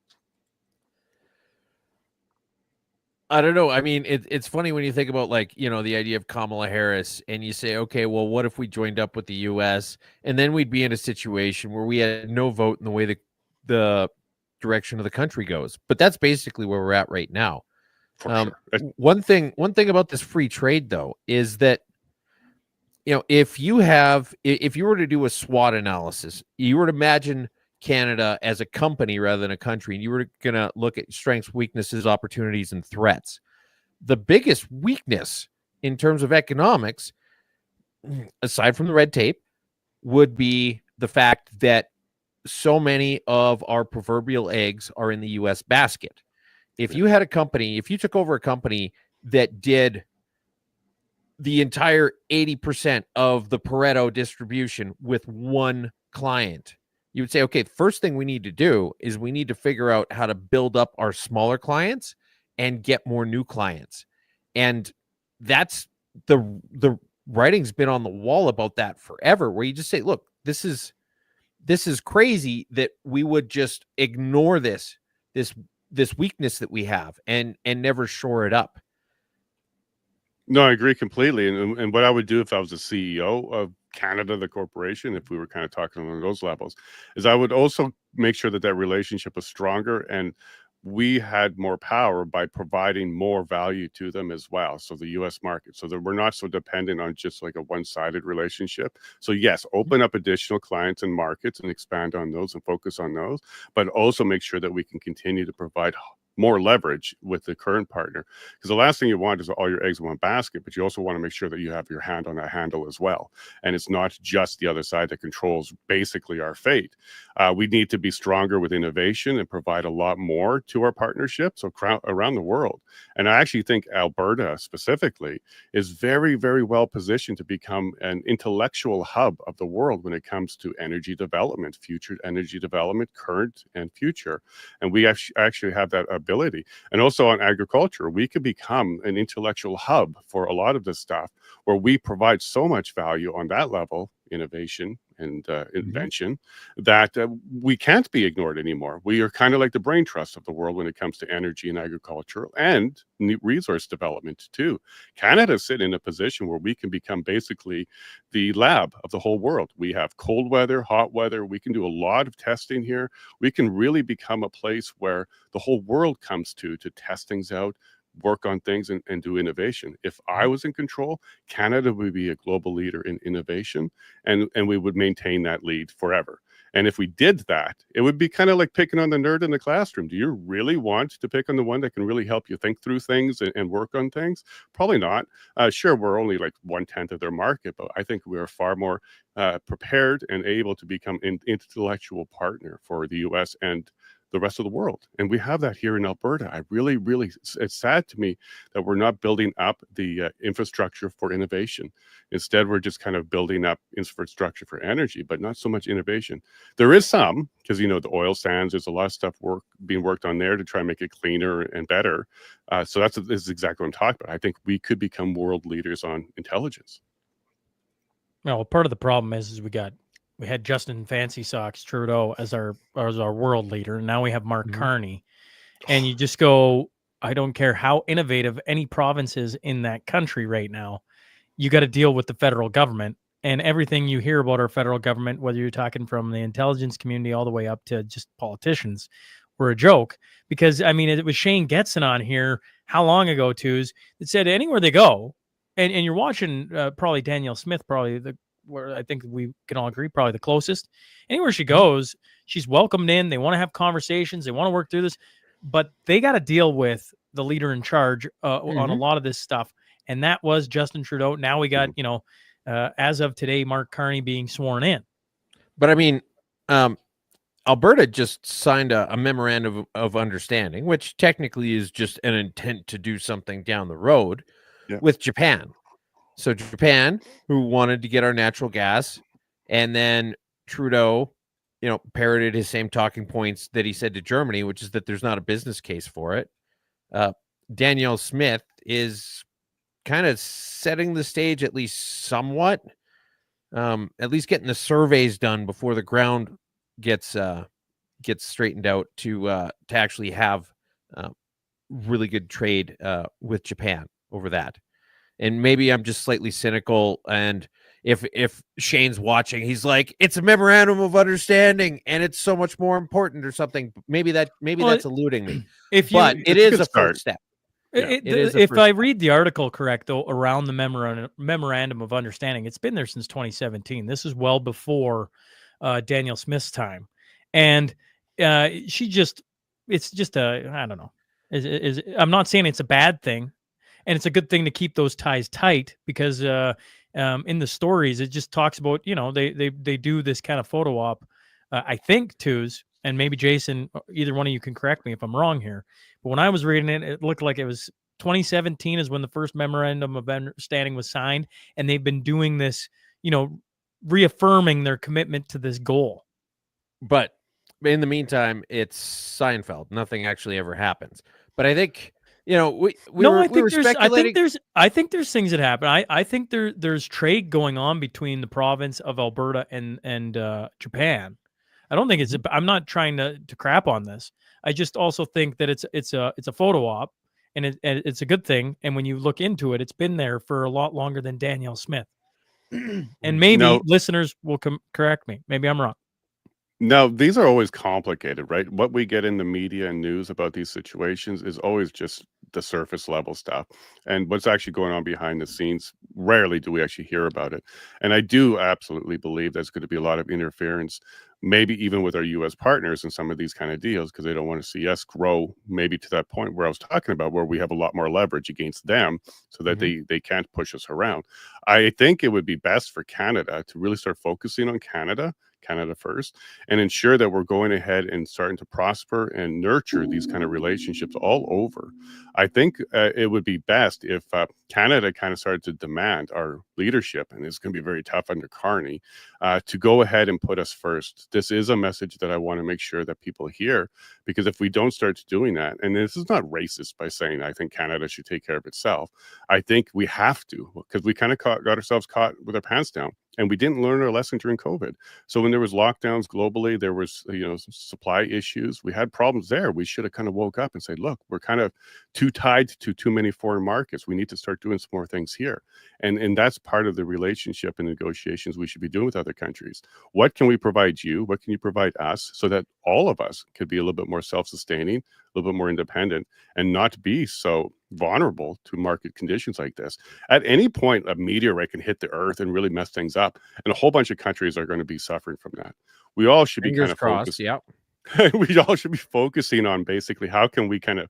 I don't know. I mean, it's funny when you think about, like, you know, the idea of Kamala Harris and you say, okay, well, what if we joined up with the US and then we'd be in a situation where we had no vote in the way the direction of the country goes. But that's basically where we're at right now. For sure. One thing about this free trade, though, is that, you know, if you were to do a SWOT analysis, you were to imagine Canada as a company rather than a country, and you were going to look at strengths, weaknesses, opportunities, and threats. The biggest weakness in terms of economics, aside from the red tape, would be the fact that so many of our proverbial eggs are in the U.S. basket. If you had a company, if you took over a company that did the entire 80% of the Pareto distribution with one client, you would say, okay, the first thing we need to do is we need to figure out how to build up our smaller clients and get more new clients. And that's the writing's been on the wall about that forever, where you just say, look, this is crazy that we would just ignore this weakness that we have and never shore it up. No, I agree completely. And what I would do if I was the CEO of Canada, the corporation, if we were kind of talking on those levels, is I would also make sure that relationship is stronger and we had more power by providing more value to them as well. So the US market, so that we're not so dependent on just like a one-sided relationship. So yes, open up additional clients and markets and expand on those and focus on those, but also make sure that we can continue to provide more leverage with the current partner, because the last thing you want is all your eggs in one basket, but you also want to make sure that you have your hand on that handle as well, and it's not just the other side that controls basically our fate. We need to be stronger with innovation and provide a lot more to our partnerships around the world. And I actually think Alberta specifically is very, very well positioned to become an intellectual hub of the world when it comes to energy development, future energy development, current and future. And we actually have that ability. And also on agriculture, we could become an intellectual hub for a lot of this stuff, where we provide so much value on that level, innovation and invention, that we can't be ignored anymore. We are kind of like the brain trust of the world when it comes to energy and agriculture and resource development too. Canada is sitting in a position where we can become basically the lab of the whole world. We have cold weather, hot weather. We can do a lot of testing here. We can really become a place where the whole world comes to test things out, work on things and do innovation. If I was in control, Canada would be a global leader in innovation, and we would maintain that lead forever. And if we did that, it would be kind of like picking on the nerd in the classroom. Do you really want to pick on the one that can really help you think through things and work on things? Probably not. Sure, we're only like 1/10 of their market, but I think we are far more prepared and able to become an intellectual partner for the US and the rest of the world. And we have that here in Alberta. I really, it's sad to me that we're not building up the infrastructure for innovation. Instead, we're just kind of building up infrastructure for energy, but not so much innovation. There is some, because, you know, the oil sands, there's a lot of stuff being worked on there to try and make it cleaner and better. So this is exactly what I'm talking about. I think we could become world leaders on intelligence. Well, part of the problem is we had Justin Fancy Socks Trudeau as our world leader, and now we have Mark Carney. And you just go, I don't care how innovative any province is in that country right now, you got to deal with the federal government. And everything you hear about our federal government, whether you're talking from the intelligence community all the way up to just politicians, were a joke. Because, I mean, it was Shane Getson on here how long ago, Twos, that said anywhere they go, and you're watching probably Danielle Smith, probably where I think we can all agree, probably the closest. Anywhere she goes, she's welcomed in. They want to have conversations. They want to work through this, but they got to deal with the leader in charge on a lot of this stuff. And that was Justin Trudeau. Now we got, you know, as of today, Mark Carney being sworn in. But I mean, Alberta just signed a memorandum of understanding, which technically is just an intent to do something down the road with Japan. So Japan, who wanted to get our natural gas, and then Trudeau, you know, parroted his same talking points that he said to Germany, which is that there's not a business case for it. Danielle Smith is kind of setting the stage, at least somewhat, at least getting the surveys done before the ground gets straightened out to actually have really good trade with Japan over that. And maybe I'm just slightly cynical. And if Shane's watching, he's like, it's a memorandum of understanding and it's so much more important or something. Maybe that's eluding me. But it is a first step. If I read the article correct, though, around the memorandum of understanding, it's been there since 2017. This is well before Danielle Smith's time, and it's just I don't know. I'm not saying it's a bad thing, and it's a good thing to keep those ties tight because in the stories it just talks about they do this kind of photo op. I think twos, and maybe Jason, either one of you can correct me if I'm wrong here. But when I was reading it, it looked like it was 2017 is when the first memorandum of understanding was signed, and they've been doing this, reaffirming their commitment to this goal. But in the meantime, it's Seinfeld. Nothing actually ever happens. But I think, I think there's things that happen. I think there's trade going on between the province of Alberta and Japan. I don't think I'm not trying to crap on this. I just also think that it's a photo op, and it's a good thing. And when you look into it, it's been there for a lot longer than Danielle Smith. And maybe listeners will correct me. Maybe I'm wrong. No, these are always complicated, right? What we get in the media and news about these situations is always just the surface level stuff. And what's actually going on behind the scenes, rarely do we actually hear about it. And I do absolutely believe there's going to be a lot of interference, maybe even with our U.S. partners in some of these kind of deals, because they don't want to see us grow maybe to that point where I was talking about, where we have a lot more leverage against them so that they can't push us around. I think it would be best for Canada to really start focusing on Canada first, and ensure that we're going ahead and starting to prosper and nurture these kind of relationships all over. I think it would be best if Canada kind of started to demand our leadership, and it's going to be very tough under Carney, to go ahead and put us first. This is a message that I want to make sure that people hear, because if we don't start doing that, and this is not racist by saying I think Canada should take care of itself, I think we have to, because we kind of got ourselves caught with our pants down. And we didn't learn our lesson during COVID. So when there was lockdowns globally, there was, supply issues. We had problems there. We should have kind of woke up and said, look, we're kind of too tied to too many foreign markets. We need to start doing some more things here. And that's part of the relationship and negotiations we should be doing with other countries. What can we provide you? What can you provide us, so that all of us could be a little bit more self-sustaining, a little bit more independent, and not be so vulnerable to market conditions like this? At any point, a meteorite can hit the earth and really mess things up, and a whole bunch of countries are going to be suffering from that. We all should be kind of focused. Yeah. We all should be focusing on basically how can we kind of,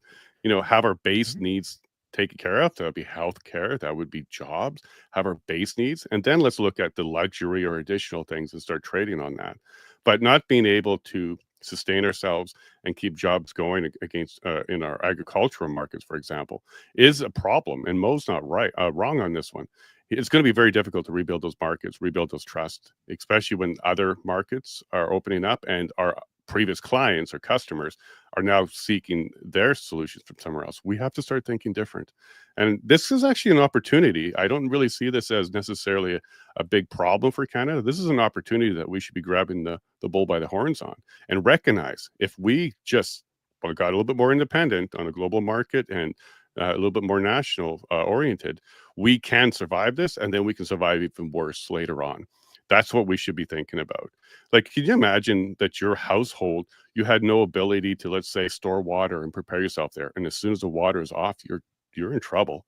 have our base needs taken care of. That would be healthcare, that would be jobs, have our base needs, and then let's look at the luxury or additional things and start trading on that. But not being able to sustain ourselves and keep jobs going against in our agricultural markets, for example, is a problem. And Mo's not wrong on this one. It's going to be very difficult to rebuild those markets, rebuild those trusts, especially when other markets are opening up and our previous clients or customers are now seeking their solutions from somewhere else. We have to start thinking different. And this is actually an opportunity. I don't really see this as necessarily a big problem for Canada. This is an opportunity that we should be grabbing the bull by the horns on, and recognize if we just got a little bit more independent on a global market and a little bit more national oriented, we can survive this, and then we can survive even worse later on. That's what we should be thinking about. Like, can you imagine that your household, you had no ability to, let's say, store water and prepare yourself there, and as soon as the water is off, you're in trouble.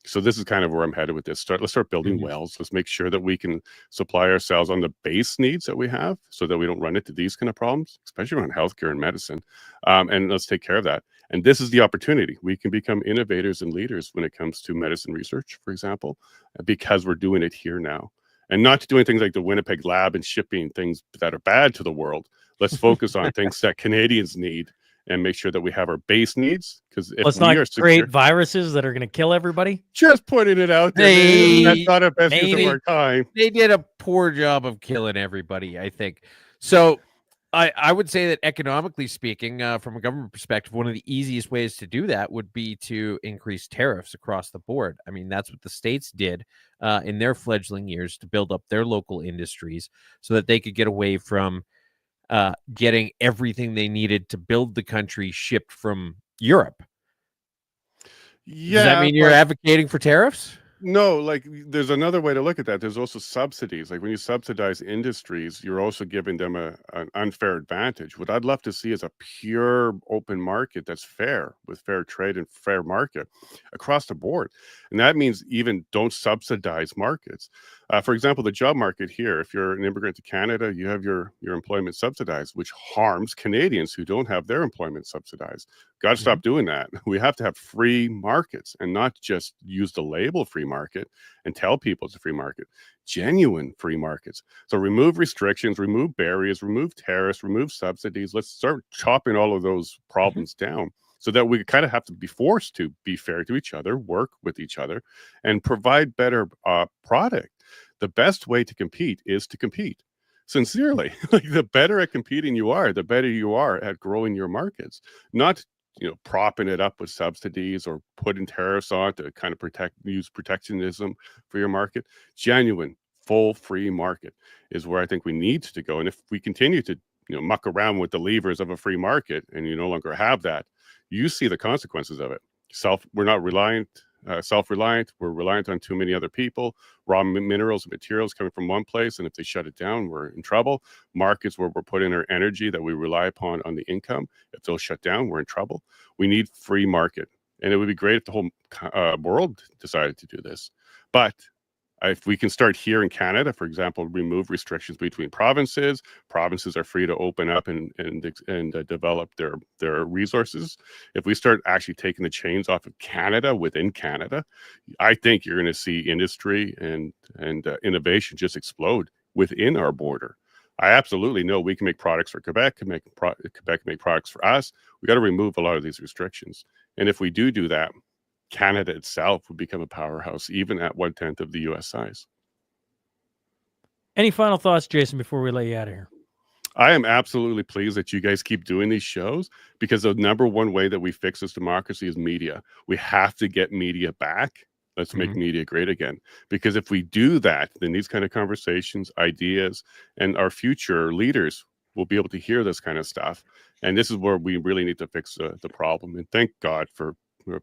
So this is kind of where I'm headed with this. Let's start building wells. Let's make sure that we can supply ourselves on the base needs that we have, so that we don't run into these kind of problems, especially around healthcare and medicine. And let's take care of that. And this is the opportunity. We can become innovators and leaders when it comes to medicine research, for example, because we're doing it here now. And not doing things like the Winnipeg lab and shipping things that are bad to the world. Let's focus on things that Canadians need and make sure that we have our base needs. Because if let's not create viruses that are going to kill everybody. Just putting it out there. That's not a best use of our time. They did a poor job of killing everybody, I think. So I would say that economically speaking, from a government perspective, one of the easiest ways to do that would be to increase tariffs across the board. I mean, that's what the states did in their fledgling years to build up their local industries so that they could get away from getting everything they needed to build the country shipped from Europe. Yeah, Does that mean you're advocating for tariffs? No, like there's another way to look at that. There's also subsidies. Like when you subsidize industries, you're also giving them an unfair advantage. What I'd love to see is a pure open market that's fair, with fair trade and fair market across the board. And that means even don't subsidize markets. For example, the job market here, if you're an immigrant to Canada, you have your employment subsidized, which harms Canadians who don't have their employment subsidized. Got to stop doing that. We have to have free markets and not just use the label free market and tell people it's a free market. Genuine free markets. So remove restrictions, remove barriers, remove tariffs, remove subsidies. Let's start chopping all of those problems down so that we kind of have to be forced to be fair to each other, work with each other, and provide better product. The best way to compete is to compete. Sincerely, like the better at competing you are, the better you are at growing your markets. Not propping it up with subsidies or putting tariffs on to kind of use protectionism for your market. Genuine, full free market is where I think we need to go. And if we continue to, muck around with the levers of a free market and you no longer have that, you see the consequences of it. We're not self-reliant. We're reliant on too many other people, raw minerals and materials coming from one place. And if they shut it down, we're in trouble. Markets where we're putting our energy that we rely upon on the income, if those shut down, we're in trouble. We need free market. And it would be great if the whole world decided to do this. But if we can start here in Canada, for example, remove restrictions between provinces. Provinces are free to open up and develop their resources. If we start actually taking the chains off of Canada within Canada, I think you're going to see industry and innovation just explode within our border. I absolutely know we can make products for Quebec, Quebec can make products for us. We got to remove a lot of these restrictions. And if we do that, Canada itself would become a powerhouse, even at 1/10 of the U.S. size. Any final thoughts, Jason, before we let you out of here? I am absolutely pleased that you guys keep doing these shows, because the number one way that we fix this democracy is media. We have to get media back. Let's make media great again. Because if we do that, then these kind of conversations, ideas, and our future leaders will be able to hear this kind of stuff. And this is where we really need to fix the problem. And thank God for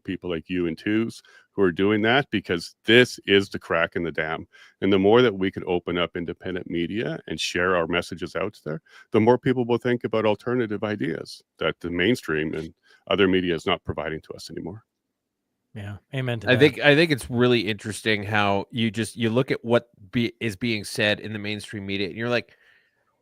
people like you and Twos who are doing that, because this is the crack in the dam. And the more that we can open up independent media and share our messages out there, the more people will think about alternative ideas that the mainstream and other media is not providing to us anymore. Yeah, amen to I that. I think it's really interesting how you look at what is being said in the mainstream media, and you're like,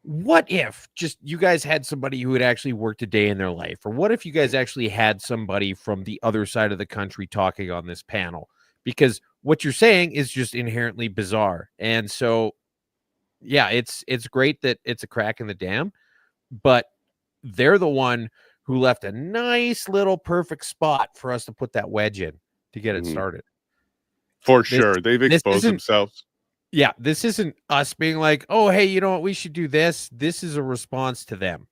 what if just you guys had somebody who had actually worked a day in their life? Or what if you guys actually had somebody from the other side of the country talking on this panel? Because what you're saying is just inherently bizarre. And so, yeah, it's great that it's a crack in the dam, but they're the one who left a nice little perfect spot for us to put that wedge in to get it started. For sure. They've exposed themselves. Yeah, this isn't us being like, oh, hey, you know what? We should do this. This is a response to them.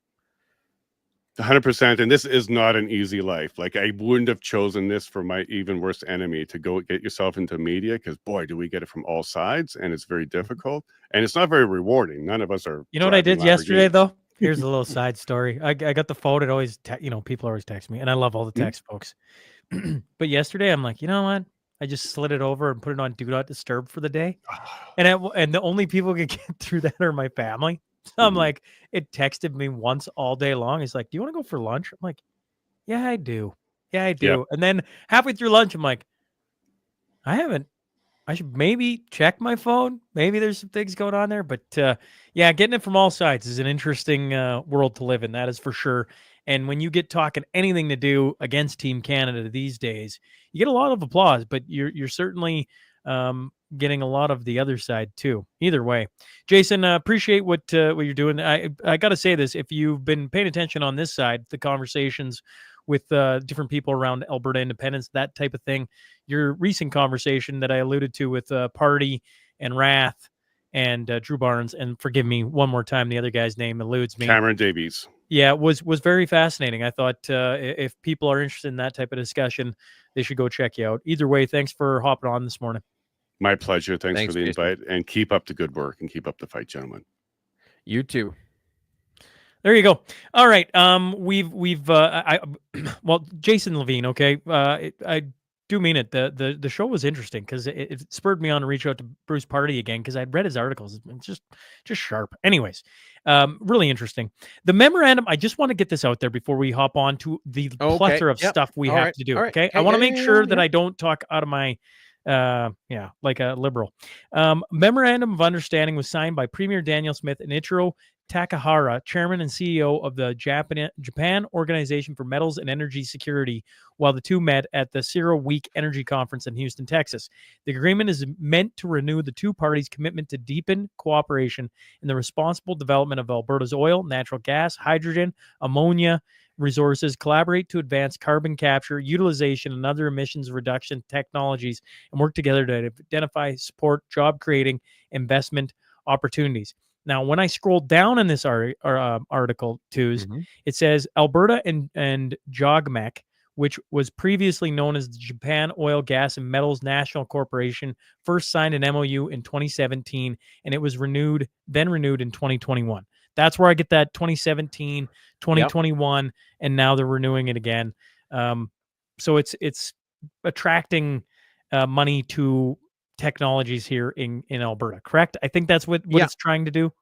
100%. And this is not an easy life. Like, I wouldn't have chosen this for my even worst enemy, to go get yourself into media, because boy, do we get it from all sides, and it's very difficult, and it's not very rewarding. None of us are. You know what I did yesterday, though? Here's a little side story. I got the phone. It always, people always text me, and I love all the text, folks. But yesterday, I'm like, you know what? I just slid it over and put it on Do Not Disturb for the day. And the only people who can get through that are my family. So I'm like, it texted me once all day long. It's like, do you want to go for lunch? I'm like, yeah, I do. Yeah, I do. Yep. And then halfway through lunch, I'm like, I should maybe check my phone. Maybe there's some things going on there. But yeah, getting it from all sides is an interesting world to live in. That is for sure. And when you get talking anything to do against Team Canada these days, you get a lot of applause, but you're certainly getting a lot of the other side too. Either way, Jason, appreciate what you're doing. I got to say this: if you've been paying attention on this side, the conversations with different people around Alberta independence, that type of thing, your recent conversation that I alluded to with Party and Wrath and Drew Barnes, and forgive me one more time, the other guy's name eludes me. Cameron Davies. Yeah, it was very fascinating. I thought if people are interested in that type of discussion, they should go check you out. Either way, thanks for hopping on this morning. My pleasure. Thanks for the invite, and keep up the good work and keep up the fight, gentlemen. You too. There you go. All right. We've well, Jason LaVine. Okay. do mean it. The show was interesting because it spurred me on to reach out to Bruce Party again because I'd read his articles. It's just sharp. Anyways, really interesting. The memorandum. I just want to get this out there before we hop on to the plethora of stuff we have to do. Okay, I want to make sure that I don't talk out of my like a liberal. Memorandum of understanding was signed by Premier Daniel Smith and Ichiro Takahara, chairman and CEO of the Japan Organization for Metals and Energy Security, while the two met at the CERAWeek Energy Conference in Houston, Texas. The agreement is meant to renew the two parties' commitment to deepen cooperation in the responsible development of Alberta's oil, natural gas, hydrogen, ammonia resources, collaborate to advance carbon capture, utilization, and other emissions reduction technologies, and work together to identify, support job-creating investment opportunities. Now, when I scroll down in this article, it says Alberta and JOGMEC, which was previously known as the Japan Oil, Gas, and Metals National Corporation, first signed an MOU in 2017, and it was renewed in 2021. That's where I get that 2017, 2021, and now they're renewing it again. So it's attracting money to technologies here in Alberta, correct? I think that's what it's trying to do.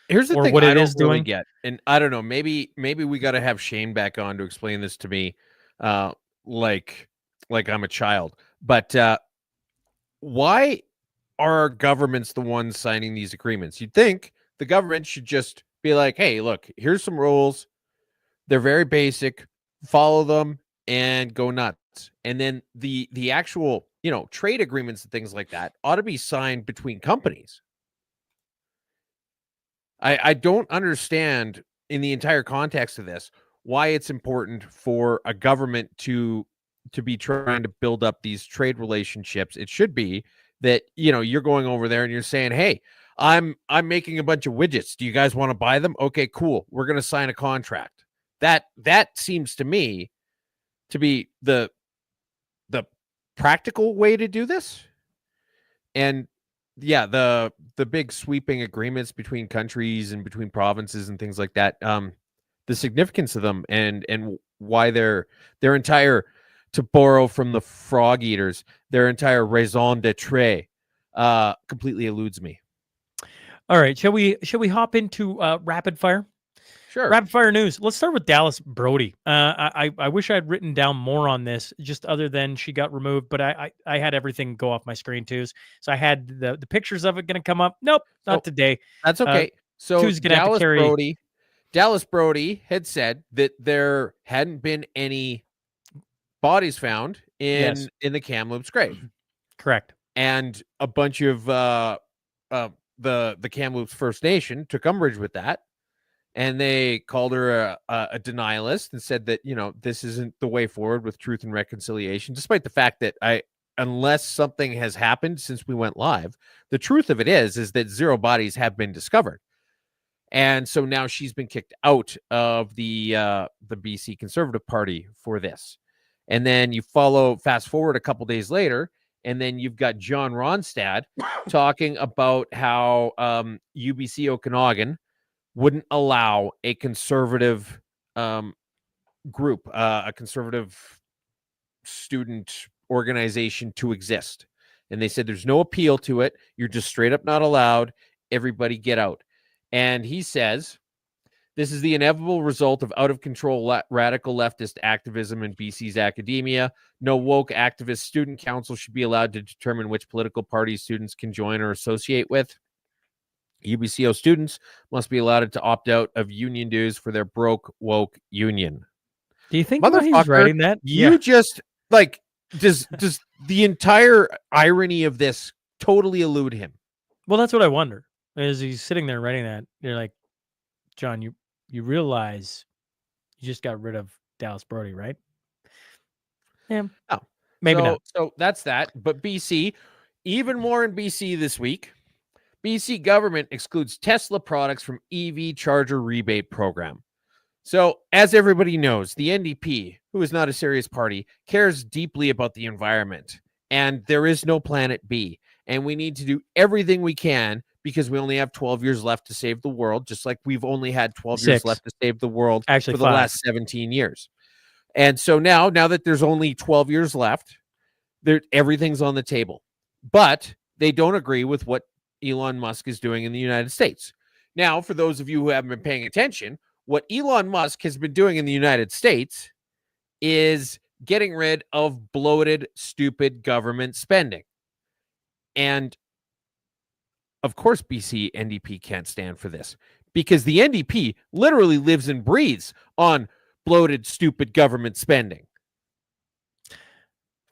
Here's the thing what I it don't is really doing. get, and I don't know, maybe we got to have Shane back on to explain this to me, like I'm a child. But why are our governments the ones signing these agreements? You'd think the government should just be like, hey, look, here's some rules. They're very basic. Follow them and go nuts. And then the actual, trade agreements and things like that ought to be signed between companies. I don't understand in the entire context of this why it's important for a government to be trying to build up these trade relationships. It should be that, you're going over there and you're saying, hey, I'm making a bunch of widgets. Do you guys want to buy them? Okay, cool. We're going to sign a contract. That seems to me to be the practical way to do this. And the big sweeping agreements between countries and between provinces and things like that, the significance of them and why their entire, to borrow from the frog eaters, their entire raison d'etre completely eludes me. All right, shall we hop into rapid fire? Sure. Rapid fire news. Let's start with Dallas Brody. I wish I had written down more on this, just other than she got removed, but I had everything go off my screen too. So I had the pictures of it going to come up. Nope, not today. That's okay. So Dallas Brody had said that there hadn't been any bodies found in the Kamloops grave. Correct. And a bunch of the Kamloops First Nation took umbrage with that. And they called her a denialist and said that, this isn't the way forward with truth and reconciliation, despite the fact that unless something has happened since we went live, the truth of it is that 0 bodies have been discovered. And so now she's been kicked out of the BC Conservative Party for this. And then you fast forward a couple days later, and then you've got John Ronstadt talking about how UBC Okanagan wouldn't allow a conservative group, a conservative student organization to exist. And they said there's no appeal to it. You're just straight up not allowed. Everybody get out. And he says, this is the inevitable result of out-of-control radical leftist activism in BC's academia. No woke activist student council should be allowed to determine which political party students can join or associate with. UBCO students must be allowed to opt out of union dues for their broke woke union. Do you think when he's writing that? You just does the entire irony of this totally elude him? Well, that's what I wonder. As he's sitting there writing that, you're like, John, you realize you just got rid of Dallas Brody, right? Yeah. Oh, maybe not. So that's that. But BC, even more in BC this week. BC government excludes Tesla products from EV charger rebate program. So, as everybody knows, the NDP, who is not a serious party, cares deeply about the environment. And there is no planet B. And we need to do everything we can because we only have 12 years left to save the world, just like we've only had 12 years left to save the world for the last 17 years. And so now that there's only 12 years left, everything's on the table, but they don't agree with what Elon Musk is doing in the United States. Now, for those of you who haven't been paying attention, what Elon Musk has been doing in the United States is getting rid of bloated, stupid government spending. And of course, BC NDP can't stand for this, because the NDP literally lives and breathes on bloated, stupid government spending.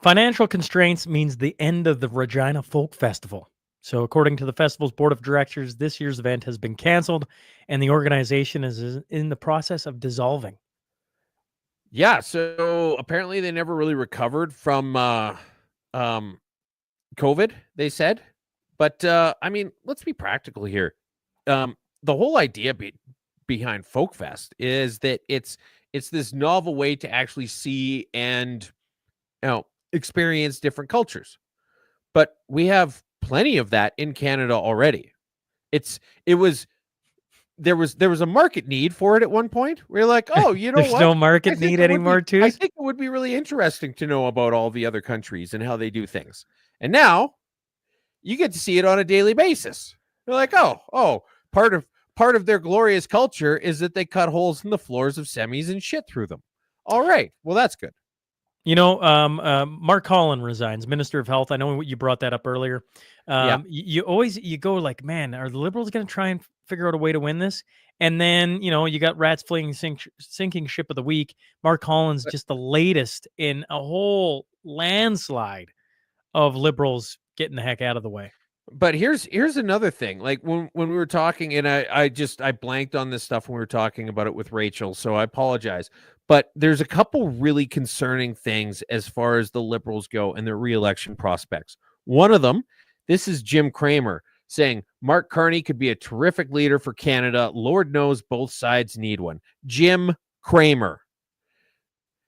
Financial constraints means the end of the Regina Folk Festival. So according to the festival's board of directors, this year's event has been canceled and the organization is in the process of dissolving. Yeah, so apparently they never really recovered from COVID, they said. But I mean, let's be practical here. The whole idea behind Folk Fest is that it's this novel way to actually see and experience different cultures. But we have plenty of that in Canada already. There was a market need for it at one point. We're like, oh, you know There's what? no market need anymore, too. I think it would be really interesting to know about all the other countries and how they do things. And now you get to see it on a daily basis. You're like, oh, part of their glorious culture is that they cut holes in the floors of semis and shit through them. All right, well, that's good. You know, Mark Holland resigns, Minister of Health. I know you brought that up earlier. You go like, man, are the Liberals going to try and figure out a way to win this? And then, you got Rats fleeing sinking ship of the week. Mark Holland's just the latest in a whole landslide of Liberals getting the heck out of the way. But here's another thing. Like when we were talking, and I blanked on this stuff when we were talking about it with Rachel, so I apologize. But there's a couple really concerning things as far as the Liberals go and their re-election prospects. One of them, this is Jim Cramer saying, Mark Carney could be a terrific leader for Canada. Lord knows both sides need one. Jim Cramer.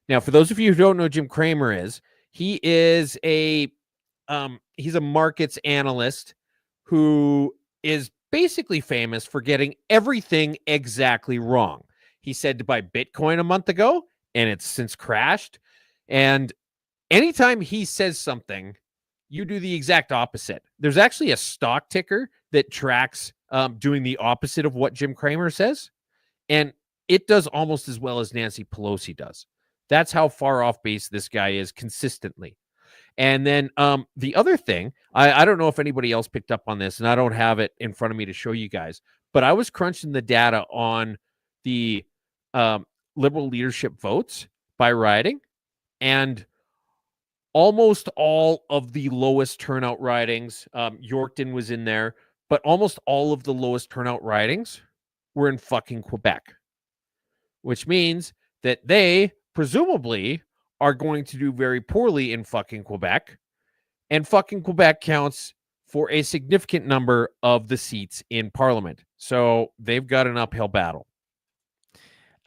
Now, for those of you who don't know who Jim Cramer is, he is he's a markets analyst who is basically famous for getting everything exactly wrong. He said to buy Bitcoin a month ago, and it's since crashed. And anytime he says something, you do the exact opposite. There's actually a stock ticker that tracks doing the opposite of what Jim Cramer says. And it does almost as well as Nancy Pelosi does. That's how far off base this guy is consistently. And then the other thing, I don't know if anybody else picked up on this, and I don't have it in front of me to show you guys, but I was crunching the data on the Liberal leadership votes by riding, and almost all of the lowest turnout ridings, Yorkton was in there, but almost all of the lowest turnout ridings were in fucking Quebec, which means that they presumably are going to do very poorly in fucking Quebec, and fucking Quebec counts for a significant number of the seats in Parliament. So they've got an uphill battle.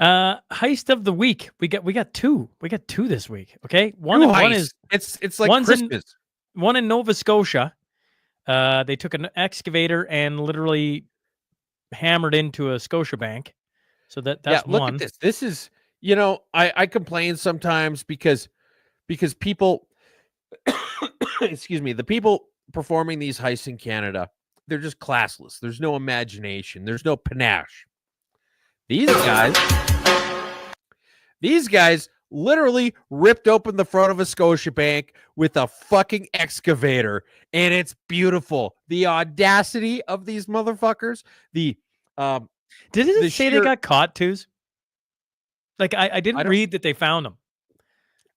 Heist of the week. We got two this week. Okay. One is it's like Christmas. One in Nova Scotia. They took an excavator and literally hammered into a Scotiabank. So that's look one. At this. This is, I complain sometimes because people excuse me, the people performing these heists in Canada, they're just classless. There's no imagination. There's no panache. These guys literally ripped open the front of a Scotiabank with a fucking excavator, and it's beautiful. The audacity of these motherfuckers. Did it say they got caught, Twos? Like I didn't read that they found them.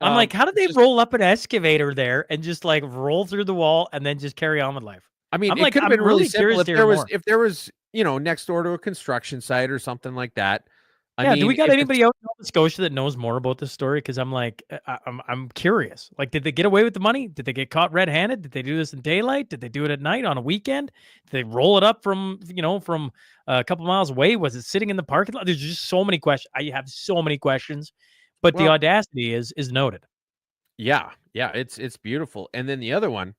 I'm like, how did they roll up an excavator there and just like roll through the wall and then just carry on with life? I mean, it could have been really simple if there was next door to a construction site or something like that. I mean, do we got anybody out in Nova Scotia that knows more about this story? Because I'm like, I'm curious. Like, did they get away with the money? Did they get caught red-handed? Did they do this in daylight? Did they do it at night on a weekend? Did they roll it up from a couple miles away? Was it sitting in the parking lot? There's just so many questions. I have so many questions, but the audacity is noted. Yeah, it's beautiful. And then the other one,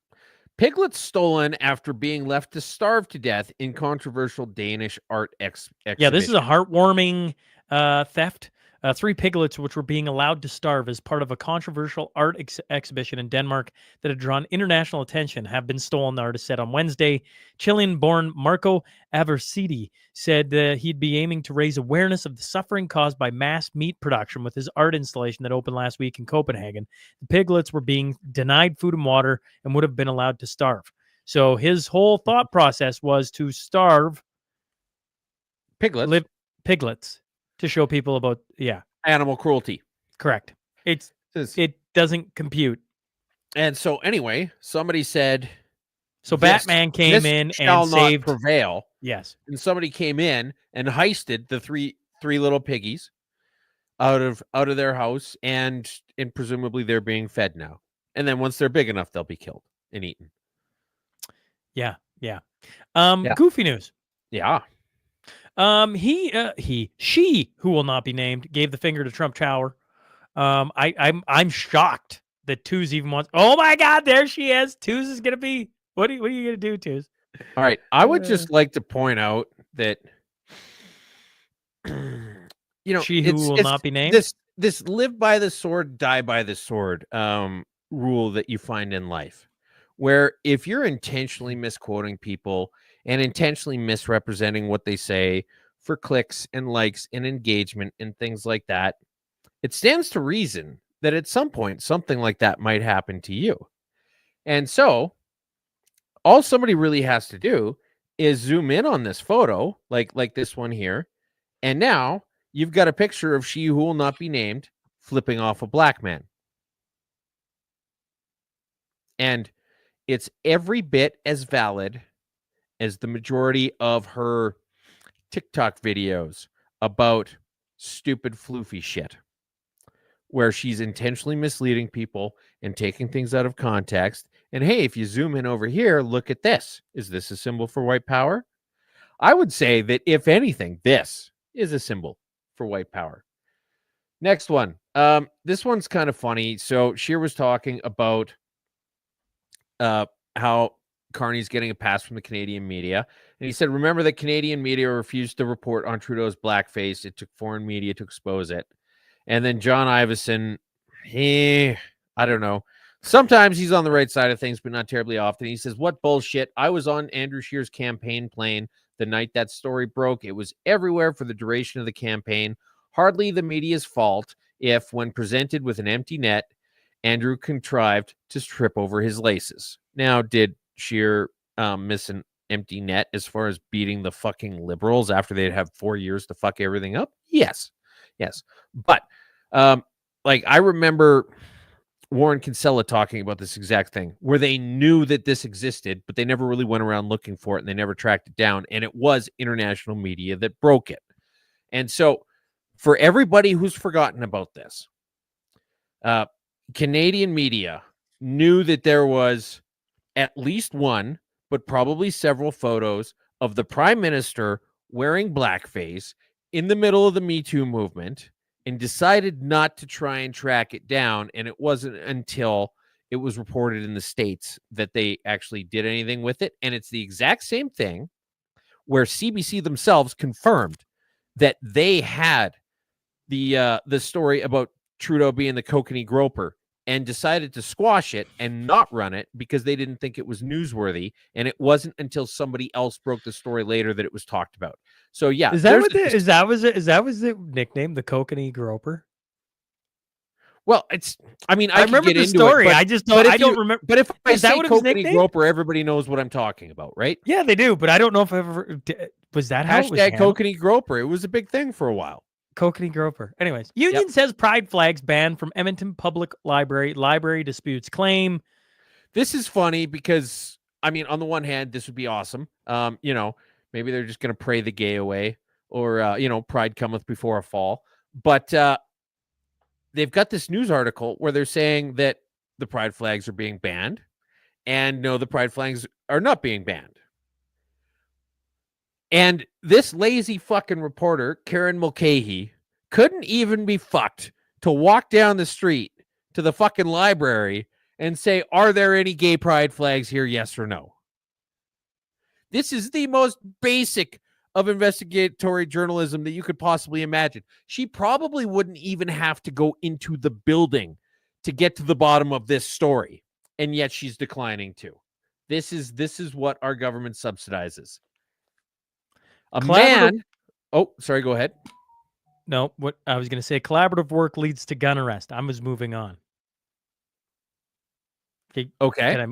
piglets stolen after being left to starve to death in controversial Danish art exhibition. Yeah, this is a heartwarming theft. 3 piglets which were being allowed to starve as part of a controversial art exhibition in Denmark that had drawn international attention have been stolen, the artist said on Wednesday. Chilean-born Marco Aversidi said he'd be aiming to raise awareness of the suffering caused by mass meat production with his art installation that opened last week in Copenhagen. The piglets were being denied food and water and would have been allowed to starve. So his whole thought process was to starve piglets to show people about animal cruelty. Correct. It doesn't compute. And so anyway, somebody said, so Batman came in and saved prevail. Yes. And somebody came in and heisted the three little piggies out of their house, and presumably they're being fed now. And then once they're big enough, they'll be killed and eaten. Yeah. Goofy news. Yeah. She, who will not be named, gave the finger to Trump Tower. I'm shocked that Tooz even wants. Oh my God, there she is. Tooz is gonna be. What are you gonna do, Tooz? All right, I would just like to point out that she who will not be named. This live by the sword, die by the sword rule that you find in life, where if you're intentionally misquoting people and intentionally misrepresenting what they say for clicks and likes and engagement and things like that, it stands to reason that at some point something like that might happen to you. And so all somebody really has to do is zoom in on this photo, like this one here, and now you've got a picture of she who will not be named flipping off a black man. And it's every bit as valid as the majority of her TikTok videos about stupid floofy shit, where she's intentionally misleading people and taking things out of context. And hey, if you zoom in over here, look at this. Is this a symbol for white power? I would say that if anything, this is a symbol for white power. Next one. This one's kind of funny. So Scheer was talking about how Carney's getting a pass from the Canadian media. And he said, remember that Canadian media refused to report on Trudeau's blackface. It took foreign media to expose it. And then John Ivison, I don't know. Sometimes he's on the right side of things, but not terribly often. He says, what bullshit. I was on Andrew Scheer's campaign plane the night that story broke. It was everywhere for the duration of the campaign. Hardly the media's fault if, when presented with an empty net, Andrew contrived to trip over his laces. Now, did Scheer miss an empty net as far as beating the fucking Liberals after they'd have 4 years to fuck everything up? Yes. But I remember Warren Kinsella talking about this exact thing, where they knew that this existed, but they never really went around looking for it, and they never tracked it down. And it was international media that broke it. And so for everybody who's forgotten about this, Canadian media knew that there was at least one, but probably several photos of the Prime Minister wearing blackface in the middle of the Me Too movement, and decided not to try and track it down. And it wasn't until it was reported in the States that they actually did anything with it. And it's the exact same thing where CBC themselves confirmed that they had the story about Trudeau being the kokanee groper, and decided to squash it and not run it because they didn't think it was newsworthy. And it wasn't until somebody else broke the story later that it was talked about. So yeah, is that was the nickname, the kokanee groper? Well, it's. I mean, I remember the story. I just don't. I don't remember. But if I say kokanee groper, everybody knows what I'm talking about, right? Yeah, they do. But I don't know if ever was that how it was. Kokanee groper. It was a big thing for a while. Kokanee groper. Anyways, union says pride flags banned from Edmonton Public Library. Library disputes claim. This is funny because, I mean, on the one hand, this would be awesome. Maybe they're just going to pray the gay away, or, pride cometh before a fall. But they've got this news article where they're saying that the pride flags are being banned, and no, the pride flags are not being banned. And this lazy fucking reporter, Karen Mulcahy, couldn't even be fucked to walk down the street to the fucking library and say, are there any gay pride flags here? Yes or no? This is the most basic of investigatory journalism that you could possibly imagine. She probably wouldn't even have to go into the building to get to the bottom of this story, and yet she's declining to. This is what our government subsidizes. A man. Oh, sorry. Go ahead. No, what I was going to say, collaborative work leads to gun arrest. I was moving on. Okay.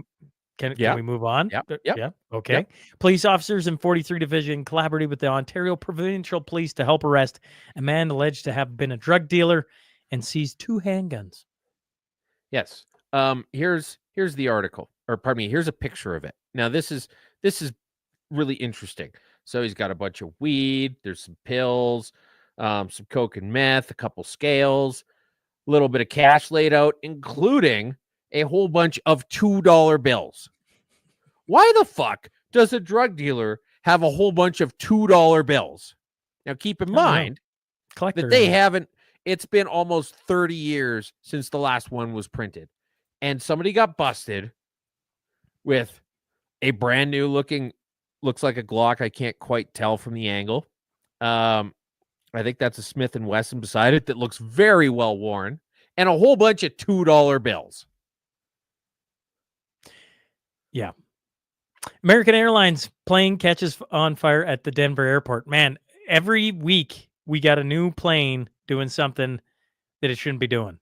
Can we move on? Yep. Yeah. Okay. Yep. Police officers in 43 Division collaborated with the Ontario Provincial Police to help arrest a man alleged to have been a drug dealer and seized 2 handguns. Yes. Here's the article, or pardon me, here's a picture of it. Now this is really interesting. So he's got a bunch of weed, there's some pills, some coke and meth, a couple scales, a little bit of cash laid out, including a whole bunch of $2 bills. Why the fuck does a drug dealer have a whole bunch of $2 bills? Now keep in mind that they haven't, it's been almost 30 years since the last one was printed. And somebody got busted with a brand new looking, looks like a Glock. I can't quite tell from the angle. I think that's a Smith & Wesson beside it that looks very well worn, and a whole bunch of $2 bills. Yeah. American Airlines plane catches on fire at the Denver airport. Man, every week we got a new plane doing something that it shouldn't be doing.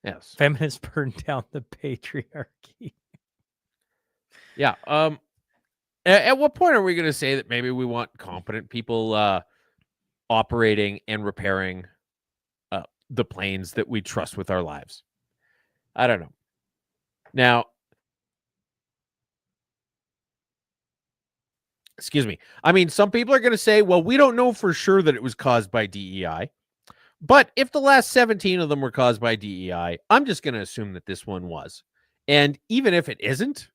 Yes. Feminists burn down the patriarchy. Yeah. At what point are we going to say that maybe we want competent people operating and repairing the planes that we trust with our lives? I don't know. Now, excuse me. I mean, some people are going to say, well, we don't know for sure that it was caused by DEI. But if the last 17 of them were caused by DEI, I'm just going to assume that this one was. And even if it isn't,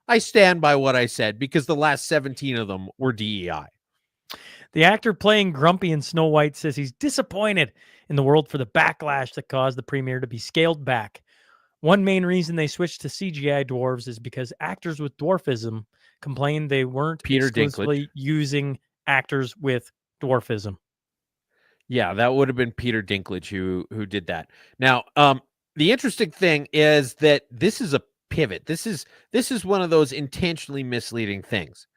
I stand by what I said, because the last 17 of them were DEI. The actor playing Grumpy in Snow White says he's disappointed in the world for the backlash that caused the premiere to be scaled back. One main reason they switched to CGI dwarves is because actors with dwarfism complained they weren't exclusively using actors with dwarfism. Yeah, that would have been Peter Dinklage who did that. Now, the interesting thing is that this is a pivot. This is one of those intentionally misleading things.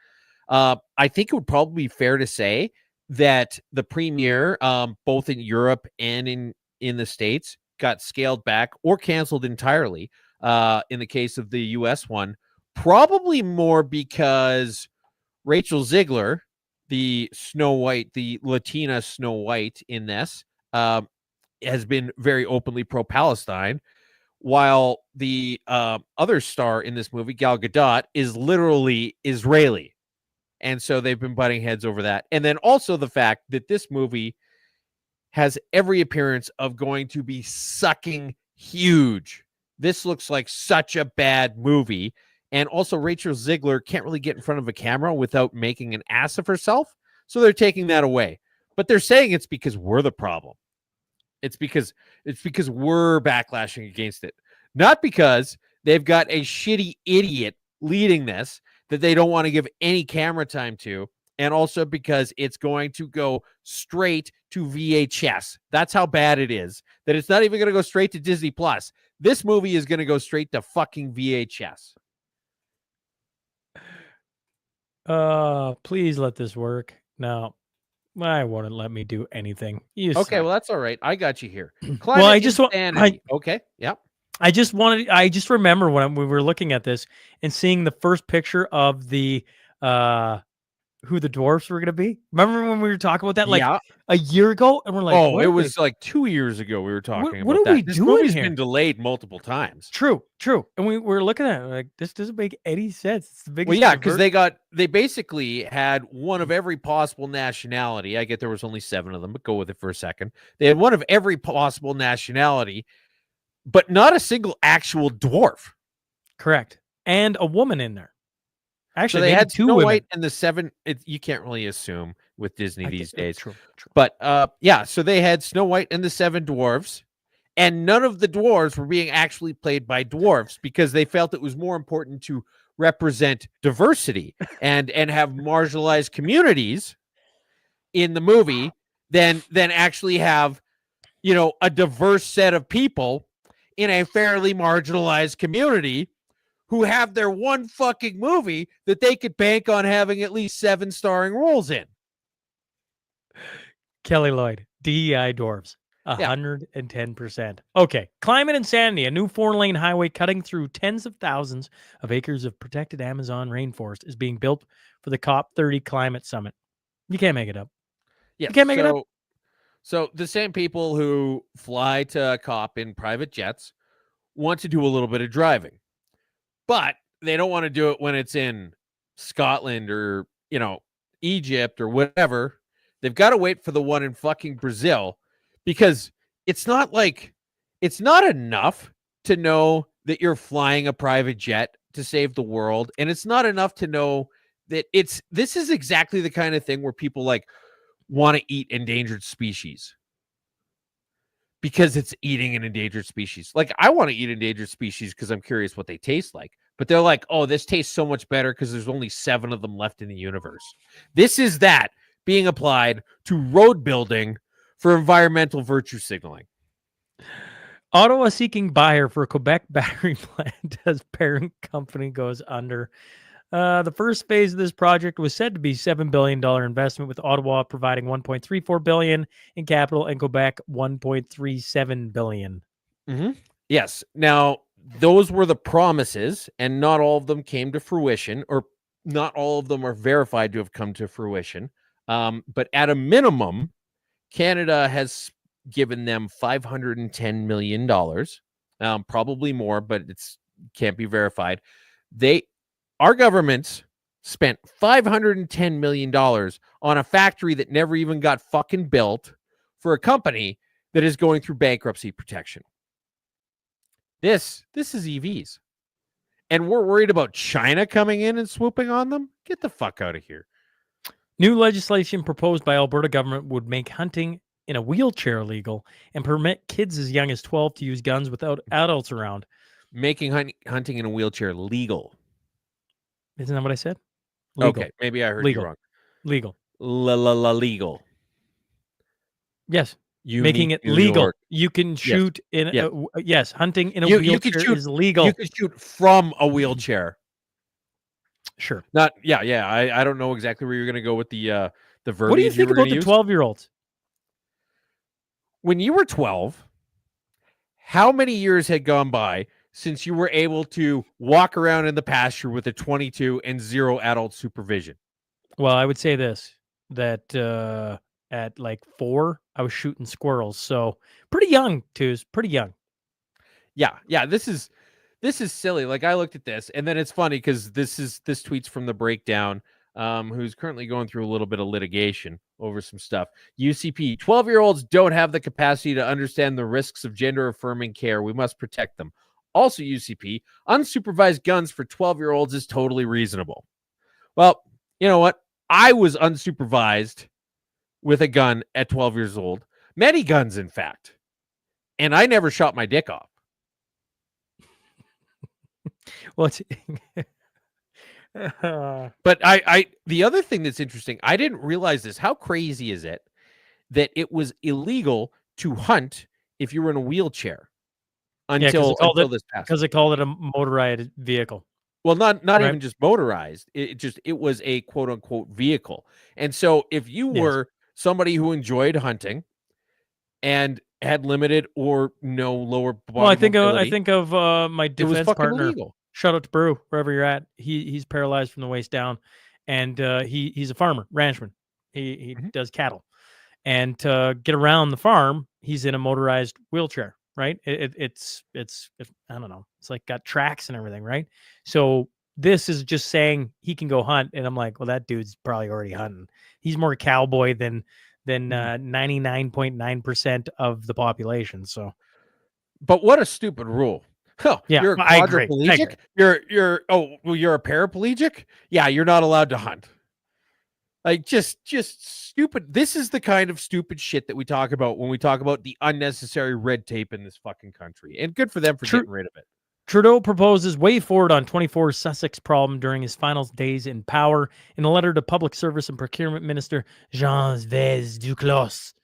I think it would probably be fair to say that the premiere, both in Europe and in the States, got scaled back or canceled entirely. In the case of the US one, probably more because Rachel Ziegler, the Snow White, the Latina Snow White in this, has been very openly pro-Palestine, while the other star in this movie, Gal Gadot, is literally Israeli. And so they've been butting heads over that. And then also the fact that this movie has every appearance of going to be sucking huge. This looks like such a bad movie. And also Rachel Ziegler can't really get in front of a camera without making an ass of herself. So they're taking that away. But they're saying it's because we're the problem. It's because we're backlashing against it. Not because they've got a shitty idiot leading this that they don't want to give any camera time to. And also because it's going to go straight to VHS. That's how bad it is. That it's not even going to go straight to Disney Plus. This movie is going to go straight to fucking VHS. Please let this work. No, I wouldn't let me do anything. Okay, suck. well, that's all right. I got you here. Well, I just want. Okay, yep. I just remember when we were looking at this and seeing the first picture of the who the dwarfs were going to be. Remember when we were talking about that a year ago? And we're like, oh, it was like 2 years ago we were talking about what that. Are we this doing movie's here? Been delayed multiple times. True. And we were looking at it like, this doesn't make any sense. It's the biggest. Well, yeah, because they basically had one of every possible nationality. I get there was only 7 of them, but go with it for a second. They had one of every possible nationality, but not a single actual dwarf. Correct. And a woman in there. Actually, so they had 2 Snow women. White and the 7. You can't really assume with Disney these days. True. But yeah, so they had Snow White and the 7 dwarves, And none of the dwarves were being actually played by dwarfs because they felt it was more important to represent diversity and have marginalized communities in the movie than actually have, you know, a diverse set of people in a fairly marginalized community who have their one fucking movie that they could bank on having at least 7 starring roles in. Kelly Lloyd, DEI dwarves. 110%. Okay. Climate insanity. A new 4-lane highway cutting through tens of thousands of acres of protected Amazon rainforest is being built for the COP30 climate summit. You can't make it up. Yeah, you can't make it up. So the same people who fly to COP in private jets want to do a little bit of driving, but they don't want to do it when it's in Scotland or, you know, Egypt or whatever. They've got to wait for the one in fucking Brazil, because it's not enough to know that you're flying a private jet to save the world. And it's not enough to know that this is exactly the kind of thing where people like want to eat endangered species because it's eating an endangered species. Like, I want to eat endangered species because I'm curious what they taste like. But they're like, oh, this tastes so much better because there's only 7 of them left in the universe. This is that being applied to road building for environmental virtue signaling. Ottawa seeking buyer for Quebec battery plant as parent company goes under. The first phase of this project was said to be $7 billion investment, with Ottawa providing $1.34 billion in capital and Quebec $1.37 billion. Mm-hmm. Yes. Now, those were the promises, and not all of them came to fruition, or not all of them are verified to have come to fruition. But at a minimum, Canada has given them $510 million, probably more, but it's can't be verified. Our government spent $510 million on a factory that never even got fucking built for a company that is going through bankruptcy protection. This is EVs. And we're worried about China coming in and swooping on them? Get the fuck out of here. New legislation proposed by Alberta government would make hunting in a wheelchair legal and permit kids as young as 12 to use guns without adults around. Making hunting in a wheelchair legal. Isn't that what I said? Legal. Okay, maybe I heard you wrong. Legal. Legal. Yes. Making it legal. York. You can shoot hunting in a wheelchair is legal. You can shoot from a wheelchair. Sure. Not I don't know exactly where you're going to go with the verbiage. What do you think about the 12-year-olds? When you were 12, how many years had gone by since you were able to walk around in the pasture with a 22 and 0 adult supervision? Well, I would say this, that at like 4, I was shooting squirrels. So pretty young, too. Pretty young. Yeah. This is silly. Like, I looked at this, and then it's funny because this tweet's from The Breakdown, who's currently going through a little bit of litigation over some stuff. UCP, 12-year-olds don't have the capacity to understand the risks of gender-affirming care. We must protect them. Also, UCP, unsupervised guns for 12-year-olds is totally reasonable. Well, you know what? I was unsupervised with a gun at 12 years old. Many guns, in fact. And I never shot my dick off. But the other thing that's interesting, I didn't realize this. How crazy is it that it was illegal to hunt if you were in a wheelchair until this passed? Because they called it a motorized vehicle. Well, not even just motorized. It was a quote unquote vehicle. And so if you were somebody who enjoyed hunting and had limited or no lower body mobility, I think of my defense partner. Illegal. Shout out to Brew, wherever you're at. He's paralyzed from the waist down, and he's a farmer, ranchman. He does cattle, and to get around the farm, he's in a motorized wheelchair. Right? It's I don't know. It's like got tracks and everything, right? So this is just saying he can go hunt, and I'm like, well, that dude's probably already hunting. He's more cowboy than 99.9% of the population. So, but what a stupid rule. Oh, yeah, you're a quadriplegic. You're a paraplegic. Yeah, you're not allowed to hunt. Like just stupid. This is the kind of stupid shit that we talk about when we talk about the unnecessary red tape in this fucking country. And good for them for getting rid of it. Trudeau proposes way forward on 24 Sussex problem during his final days in power. In a letter to Public Service and Procurement Minister Jean-Yves Duclos,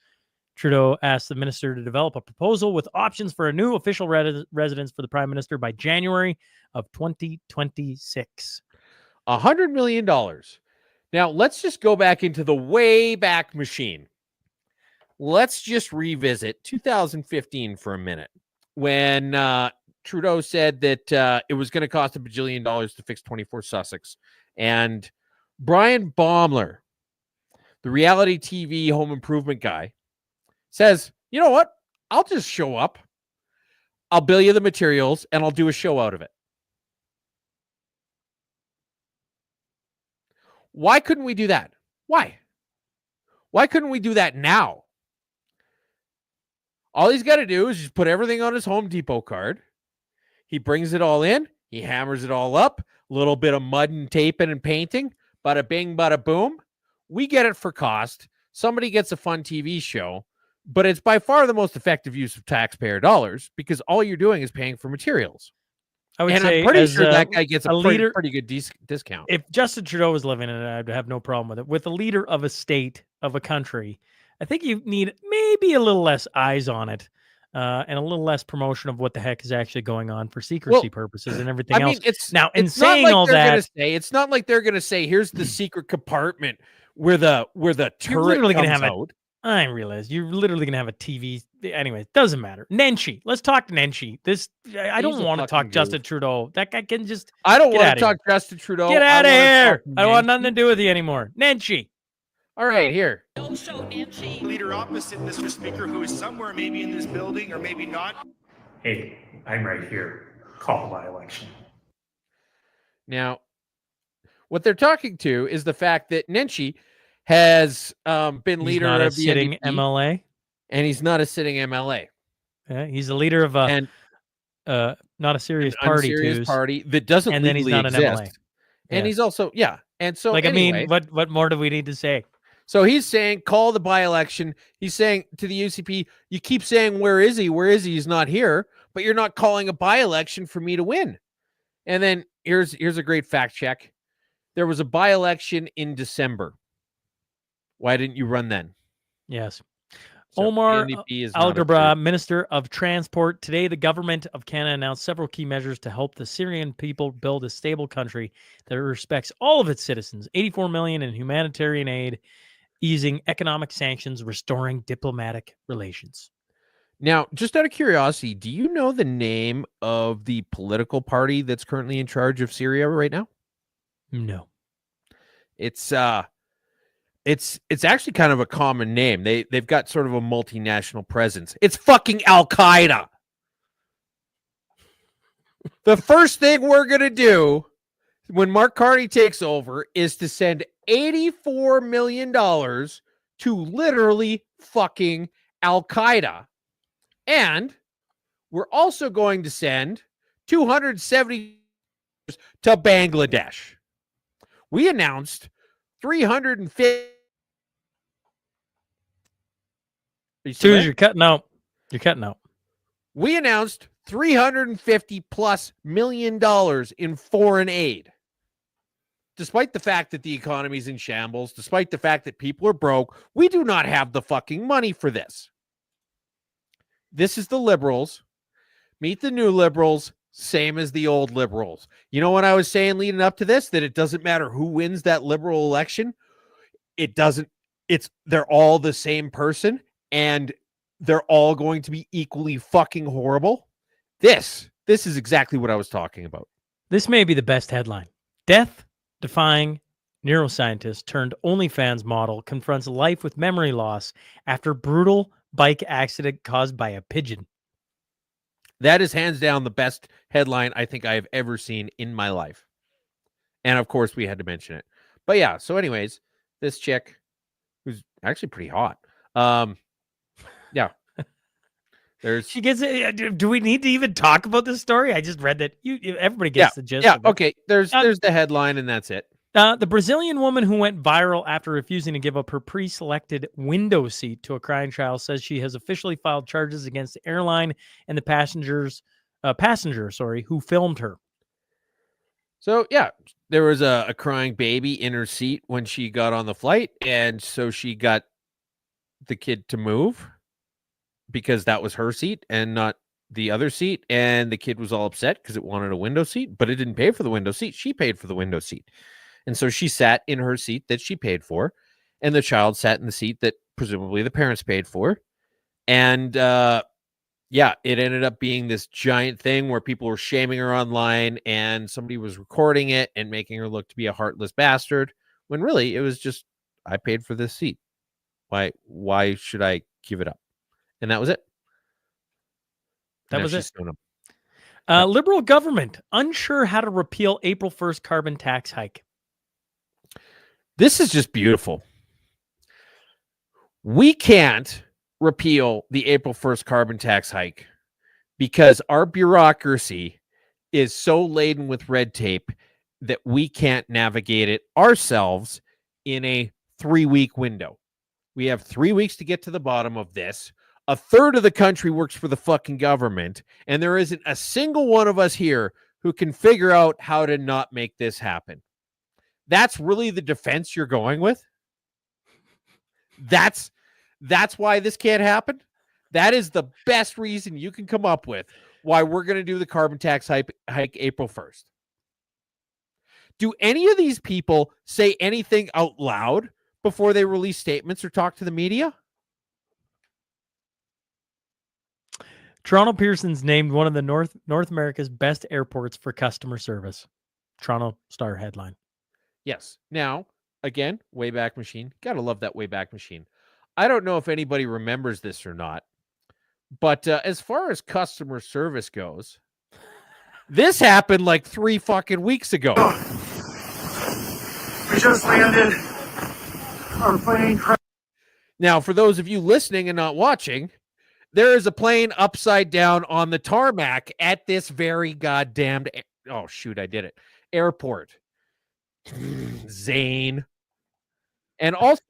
Trudeau asked the minister to develop a proposal with options for a new official residence for the Prime Minister by January of 2026. $100 million. Now, let's just go back into the way back machine. Let's just revisit 2015 for a minute when Trudeau said that it was going to cost $1 bajillion to fix 24 Sussex. And Brian Baumler, the reality TV home improvement guy, says, you know what? I'll just show up. I'll bill you the materials and I'll do a show out of it. Why couldn't we do that? Why? Why couldn't we do that now? All he's got to do is just put everything on his Home Depot card. He brings it all in. He hammers it all up. A little bit of mud and taping and painting. Bada bing, bada boom. We get it for cost. Somebody gets a fun TV show. But it's by far the most effective use of taxpayer dollars because all you're doing is paying for materials. I would and say I'm pretty as, sure that guy gets a leader, pretty good discount. If Justin Trudeau was living in it, I'd have no problem with it. With a leader of a state, of a country, I think you need maybe a little less eyes on it and a little less promotion of what the heck is actually going on for secrecy purposes and everything else. It's now, in it's saying not like all that, it's not like they're going to say, here's the secret compartment where the turret comes gonna have out. I realize you're literally going to have a TV. Anyway, doesn't matter. Nenshi. Let's talk Nenshi. I don't want to talk Justin Trudeau. That guy can just. I don't want to talk Justin Trudeau. Get out of here. I don't want nothing to do with you anymore. Nenshi. All right, here. Don't show Nenshi. Leader opposite, Mr. Speaker, who is somewhere maybe in this building or maybe not. Hey, I'm right here. Call my election. Now, what they're talking to is the fact that Nenshi has been leader of the sitting NDP, MLA, and he's not a sitting MLA. Yeah, he's a leader of a not a serious party that doesn't and then he's not exist. an MLA. And he's also and so like anyway, I mean, what more do we need to say? So he's saying call the by-election. He's saying to the UCP, you keep saying where is he? Where is he? He's not here, but you're not calling a by-election for me to win. And then here's a great fact check. There was a by-election in December. Why didn't you run then? Yes. So Omar Algebra, Minister of Transport. Today, the government of Canada announced several key measures to help the Syrian people build a stable country that respects all of its citizens. $84 million in humanitarian aid, easing economic sanctions, restoring diplomatic relations. Now, just out of curiosity, do you know the name of the political party that's currently in charge of Syria right now? No. It's actually kind of a common name. They've got sort of a multinational presence. It's fucking Al-Qaeda. The first thing we're going to do when Mark Carney takes over is to send $84 million to literally fucking Al-Qaeda. And we're also going to send $270 to Bangladesh. We announced 350. Dude, you're cutting out. You're cutting out. We announced $350+ million in foreign aid. Despite the fact that the economy's in shambles, despite the fact that people are broke, we do not have the fucking money for this. This is the Liberals. Meet the new Liberals, same as the old Liberals. You know what I was saying leading up to this? That it doesn't matter who wins that Liberal election. They're all the same person, and they're all going to be equally fucking horrible. This is exactly what I was talking about. This may be the best headline. Death-defying neuroscientist turned OnlyFans model confronts life with memory loss after brutal bike accident caused by a pigeon. That is hands down the best headline I think I have ever seen in my life. And of course, we had to mention it. But yeah, so anyways, this chick, who's actually pretty hot. Yeah. She gets it. Do we need to even talk about this story? I just read that everybody gets the gist. Yeah, okay. There's the headline, and that's it. The Brazilian woman who went viral after refusing to give up her pre-selected window seat to a crying child says she has officially filed charges against the airline and the passenger, who filmed her. So, yeah, there was a crying baby in her seat when she got on the flight, and so she got the kid to move because that was her seat and not the other seat, and the kid was all upset because it wanted a window seat, but it didn't pay for the window seat. She paid for the window seat. And so she sat in her seat that she paid for, and the child sat in the seat that presumably the parents paid for. And yeah, it ended up being this giant thing where people were shaming her online, and somebody was recording it and making her look to be a heartless bastard, when really it was just, I paid for this seat. Why should I give it up? And that was it. That was it. Liberal government unsure how to repeal April 1st carbon tax hike. This is just beautiful. We can't repeal the April 1st carbon tax hike because our bureaucracy is so laden with red tape that we can't navigate it ourselves in a 3-week window. We have 3 weeks to get to the bottom of this. A third of the country works for the fucking government, and there isn't a single one of us here who can figure out how to not make this happen. That's really the defense you're going with? That's why this can't happen? That is the best reason you can come up with why we're going to do the carbon tax hike April 1st. Do any of these people say anything out loud before they release statements or talk to the media? Toronto Pearson's named one of the North America's best airports for customer service. Toronto Star headline. Yes. Now, again, Wayback Machine. Gotta love that Wayback Machine. I don't know if anybody remembers this or not, but as far as customer service goes, this happened like 3 fucking weeks ago. We just landed. Our plane. Now, for those of you listening and not watching, there is a plane upside down on the tarmac at this very goddamn airport. Zane. And also,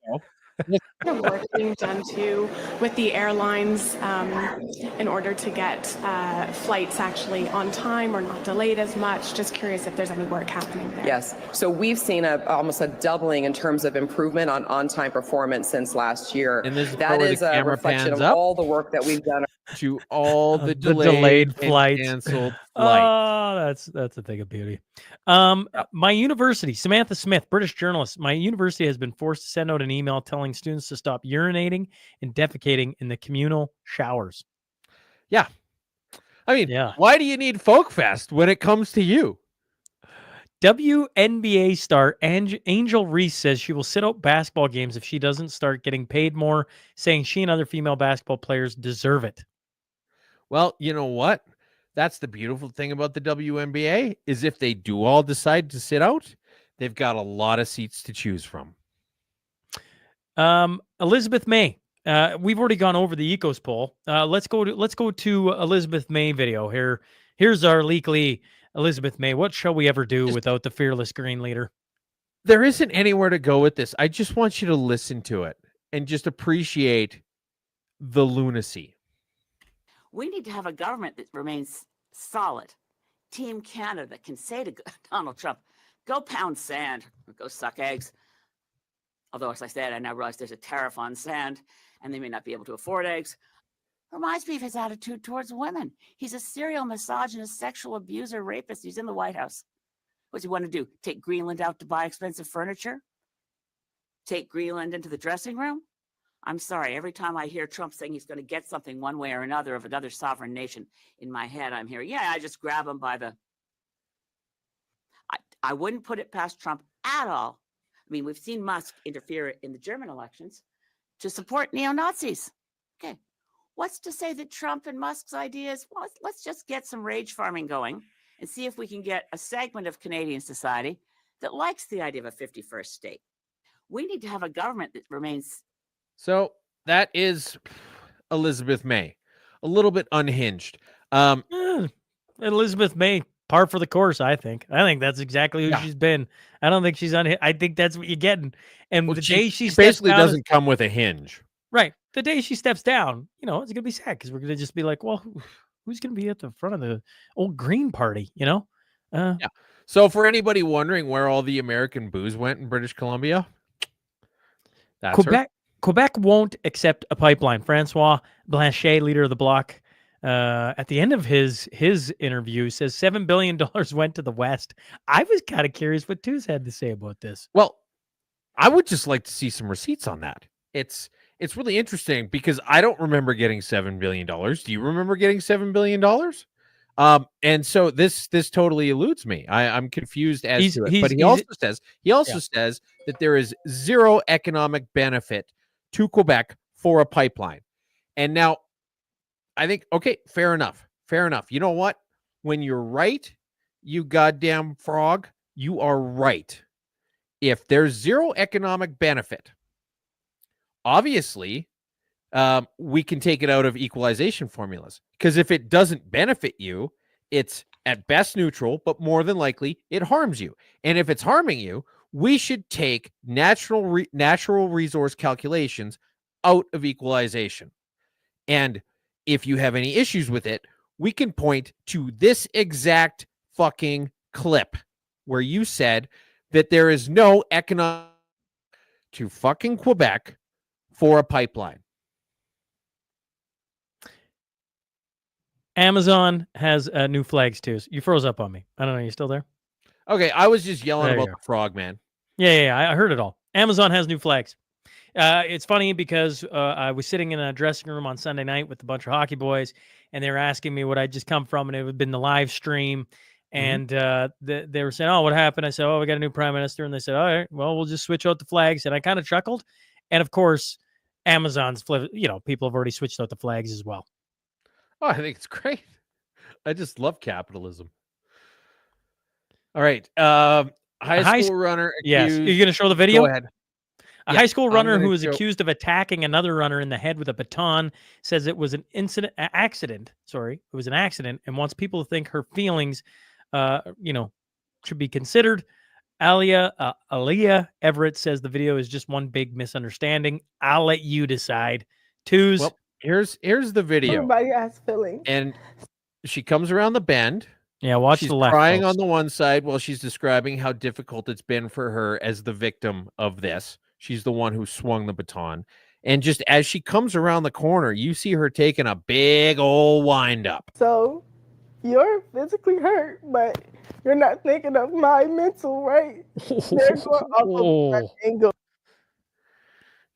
work being done too with the airlines in order to get flights actually on time or not delayed as much. Just curious if there's any work happening there. Yes. So we've seen almost a doubling in terms of improvement on-time performance since last year. And this is that is a reflection of all the work that we've done. To all the delayed flights, canceled flights. Oh, that's a thing of beauty. My university, Samantha Smith, British journalist. My university has been forced to send out an email telling students to stop urinating and defecating in the communal showers. Yeah, I mean, why do you need Folk Fest when it comes to you? WNBA star Angel Reese says she will sit out basketball games if she doesn't start getting paid more, saying she and other female basketball players deserve it. Well, you know what? That's the beautiful thing about the WNBA is if they do all decide to sit out, they've got a lot of seats to choose from. Elizabeth May. We've already gone over the Ecos poll. Let's go to Elizabeth May video here. Here's our Leakley Elizabeth May. What shall we ever do without the fearless green leader? There isn't anywhere to go with this. I just want you to listen to it and just appreciate the lunacy. We need to have a government that remains solid. Team Canada can say to Donald Trump, go pound sand or go suck eggs. Although, as I said, I now realize there's a tariff on sand and they may not be able to afford eggs. Reminds me of his attitude towards women. He's a serial misogynist, sexual abuser, rapist. He's in the White House. What does he want to do? Take Greenland out to buy expensive furniture? Take Greenland into the dressing room? I'm sorry, every time I hear Trump saying he's going to get something one way or another of another sovereign nation, in my head I'm hearing, I just grab him by the... I wouldn't put it past Trump at all. I mean, we've seen Musk interfere in the German elections to support neo-Nazis. Okay, what's to say that Trump and Musk's ideas, well, let's just get some rage farming going and see if we can get a segment of Canadian society that likes the idea of a 51st state. We need to have a government that remains... So that is Elizabeth May, a little bit unhinged. Elizabeth May par for the course. I think that's exactly who she's been. I don't think she's unhit. I think that's what you're getting. And the day she steps basically down doesn't come with a hinge. Right. The day she steps down, it's going to be sad because we're going to just be like, well, who's going to be at the front of the old green party, Yeah. So for anybody wondering where all the American booze went in British Columbia, that's Quebec won't accept a pipeline. Francois Blanchet, leader of the Bloc, at the end of his interview says $7 billion went to the West. I was kind of curious what Tooz had to say about this. Well, I would just like to see some receipts on that. It's really interesting because I don't remember getting $7 billion. Do you remember getting $7 billion? And so this totally eludes me. I'm confused as to it. But he also says that there is zero economic benefit to Quebec for a pipeline. And now I think, okay, fair enough. You know what? When you're right, you goddamn frog, you are right. If there's zero economic benefit, obviously, we can take it out of equalization formulas, because if it doesn't benefit you, it's at best neutral, but more than likely it harms you. And if it's harming you, we should take natural resource calculations out of equalization. And if you have any issues with it, we can point to this exact fucking clip where you said that there is no economic to fucking Quebec for a pipeline. Amazon has new flags too. You froze up on me. I don't know. You still there? Okay, I was just yelling about the frog, man. Yeah, I heard it all. Amazon has new flags. It's funny because I was sitting in a dressing room on Sunday night with a bunch of hockey boys, and they were asking me what I'd just come from, and it had been the live stream. And they were saying, "Oh, what happened?" I said, "Oh, we got a new prime minister." And they said, "All right, well, we'll just switch out the flags." And I kind of chuckled. And of course, Amazon's people have already switched out the flags as well. Oh, I think it's great. I just love capitalism. All right. High school runner accused. Yes. Are you going to show the video? Go ahead. A high school runner who was accused of attacking another runner in the head with a baton says it was an accident. Sorry, it was an accident, and wants people to think her feelings, should be considered. Aaliyah Everett says the video is just one big misunderstanding. I'll let you decide. Tooz. Well, here's the video. Everybody has feelings. And she comes around the bend. Yeah, watch she's the left. Crying folks. on the one side while she's describing how difficult it's been for her as the victim of this. She's the one who swung the baton. And just as she comes around the corner, you see her taking a big old wind up. So you're physically hurt, but you're not thinking of my mental, right? They're going off of one angle.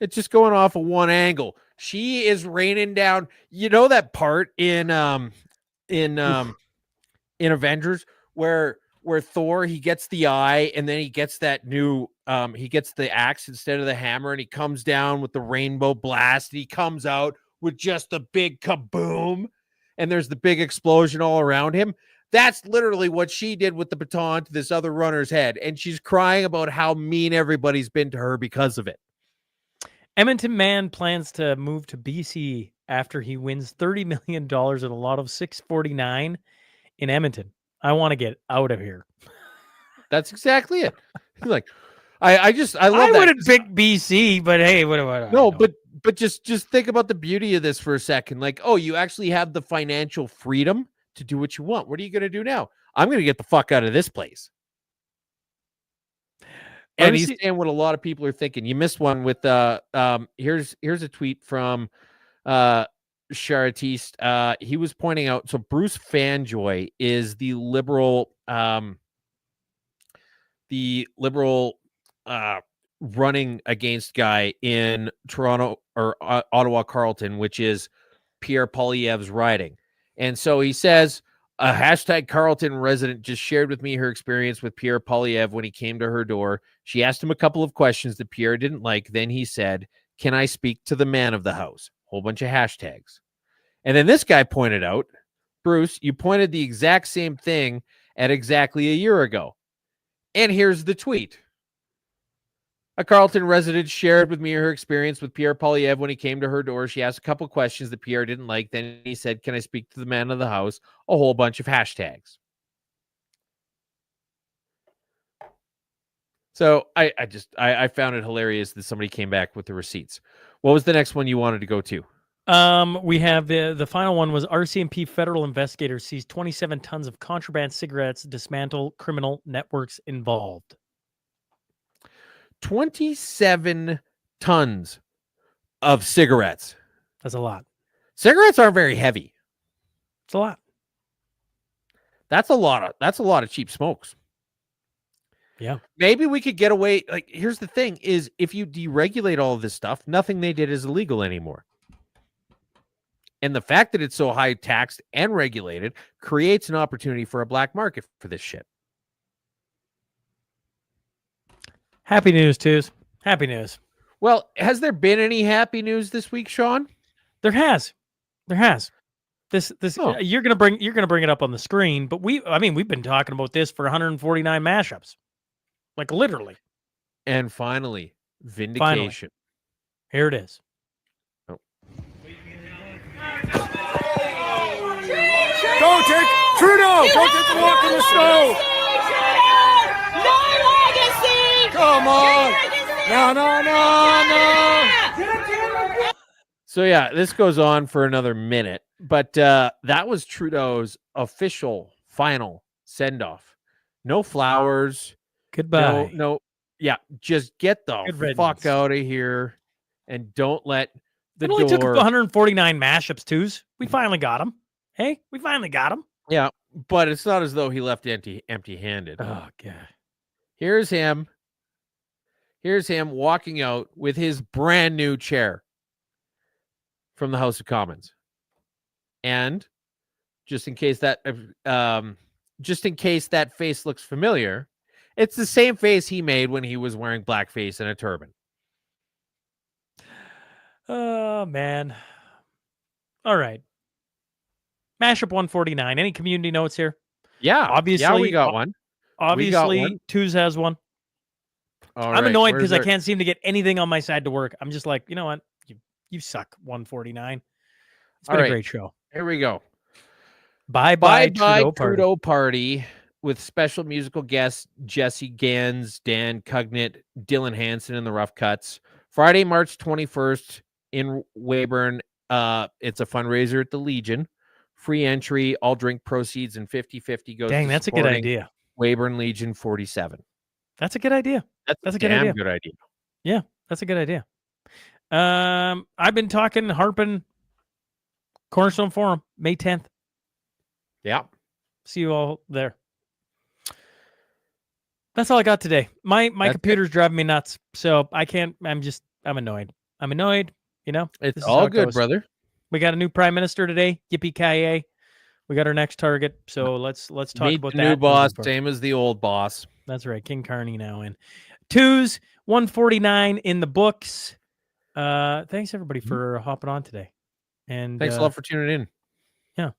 It's just going off of one angle. She is raining down. You know that part in Avengers where Thor, he gets the eye and then he gets that new he gets the axe instead of the hammer, and he comes down with the rainbow blast, and he comes out with just a big kaboom, and there's the big explosion all around him. That's literally what she did with the baton to this other runner's head, and she's crying about how mean everybody's been to her because of it. Edmonton man plans to move to BC after he wins $30 million in a lot of 649 in Edmonton. I want to get out of here. That's exactly it. Like, I love that. I wouldn't pick BC, but hey, what do I know? No, but just think about the beauty of this for a second. Like, oh, you actually have the financial freedom to do what you want. What are you going to do now? I'm going to get the fuck out of this place. And he's saying what a lot of people are thinking. You missed one with here's a tweet from Charatiste. He was pointing out, so Bruce Fanjoy is the liberal running against guy in Toronto or Ottawa Carleton, which is Pierre Poilievre's riding. And so he says, a hashtag Carleton resident just shared with me her experience with Pierre Poilievre when he came to her door. She asked him a couple of questions that Pierre didn't like. Then he said, "Can I speak to the man of the house?" Whole bunch of hashtags. And then this guy pointed out, Bruce, you pointed the exact same thing at exactly a year ago. And here's the tweet. A Carleton resident shared with me her experience with Pierre Poilievre when he came to her door. She asked a couple questions that Pierre didn't like. Then he said, "Can I speak to the man of the house?" A whole bunch of hashtags. So I found it hilarious that somebody came back with the receipts. What was the next one you wanted to go to? We have the final one was RCMP federal investigators seized 27 tons of contraband cigarettes, dismantle criminal networks involved. 27 tons of cigarettes. That's a lot. Cigarettes aren't very heavy. It's a lot. That's a lot of cheap smokes. Yeah. Maybe we could get away. Like, here's the thing is if you deregulate all of this stuff, nothing they did is illegal anymore. And the fact that it's so high taxed and regulated creates an opportunity for a black market for this shit. Happy news, Twos. Happy news. Well, has there been any happy news this week, Sean? There has. This you're gonna bring it up on the screen, but we've been talking about this for 149 mashups. Like literally. And finally, vindication. Here it is. Oh. Don't take Trudeau! Don't take the walk in the snow! No legacy! Come on! No! So yeah, this goes on for another minute, but that was Trudeau's official final send-off. No flowers. Goodbye. No. Yeah, just get the fuck out of here and don't let the door. It only took 149 mashups, Twos. We finally got him. Hey, we finally got him. Yeah, but it's not as though he left empty-handed. Oh god. Here's him walking out with his brand new chair from the House of Commons. And just in case that face looks familiar, it's the same face he made when he was wearing blackface and a turban. Oh man. All right. Mashup 149. Any community notes here? Yeah. Obviously, we got one. Obviously, Twos has one. I'm annoyed because I can't seem to get anything on my side to work. I'm just like, you know what? You suck, 149. It's been a great show. Here we go. Bye-bye Trudeau Party with special musical guests Jesse Gans, Dan Cugnett, Dylan Hansen, and the Rough Cuts. Friday, March 21st in Weyburn. It's a fundraiser at the Legion. Free entry, all drink proceeds, and 50-50 goes. Dang, that's a good idea. Weyburn Legion 47. That's a good idea. That's a good idea. Yeah, that's a good idea. I've been harping Cornerstone Forum, May 10th. Yeah. See you all there. That's all I got today. My computer's driving me nuts, so I can't. I'm annoyed. You know, it's all good, brother. We got a new prime minister today. Yippee-ki-yay. We got our next target. So let's talk about that. New boss, same as the old boss. That's right. King Carney now in. Twos, 149 in the books. Thanks everybody for hopping on today. And thanks a lot for tuning in. Yeah.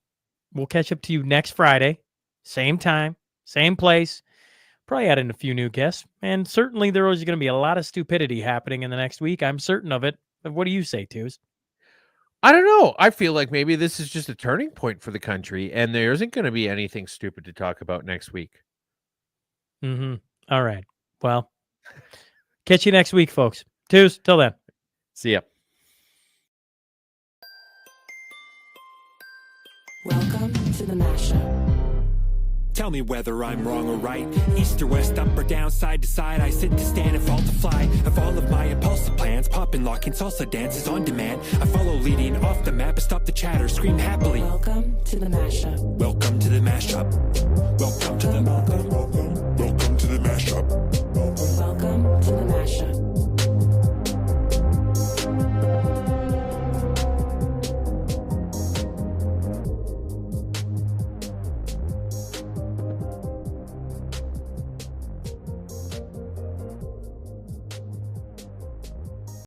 We'll catch up to you next Friday. Same time, same place. Probably add in a few new guests. And certainly there is going to be a lot of stupidity happening in the next week. I'm certain of it. But what do you say, Twos? I don't know. I feel like maybe this is just a turning point for the country, and there isn't going to be anything stupid to talk about next week. All right. Well, catch you next week, folks. Twos, till then. See ya. Welcome to the Mashup. Tell me whether I'm wrong or right. East or west, up or down, side to side. I sit to stand and fall to fly. Of all of my impulsive plans, popping, locking, salsa dances on demand. I follow leading off the map, stop the chatter, scream happily. Welcome to the Mashup. Welcome to the Mashup. Welcome to the Mashup.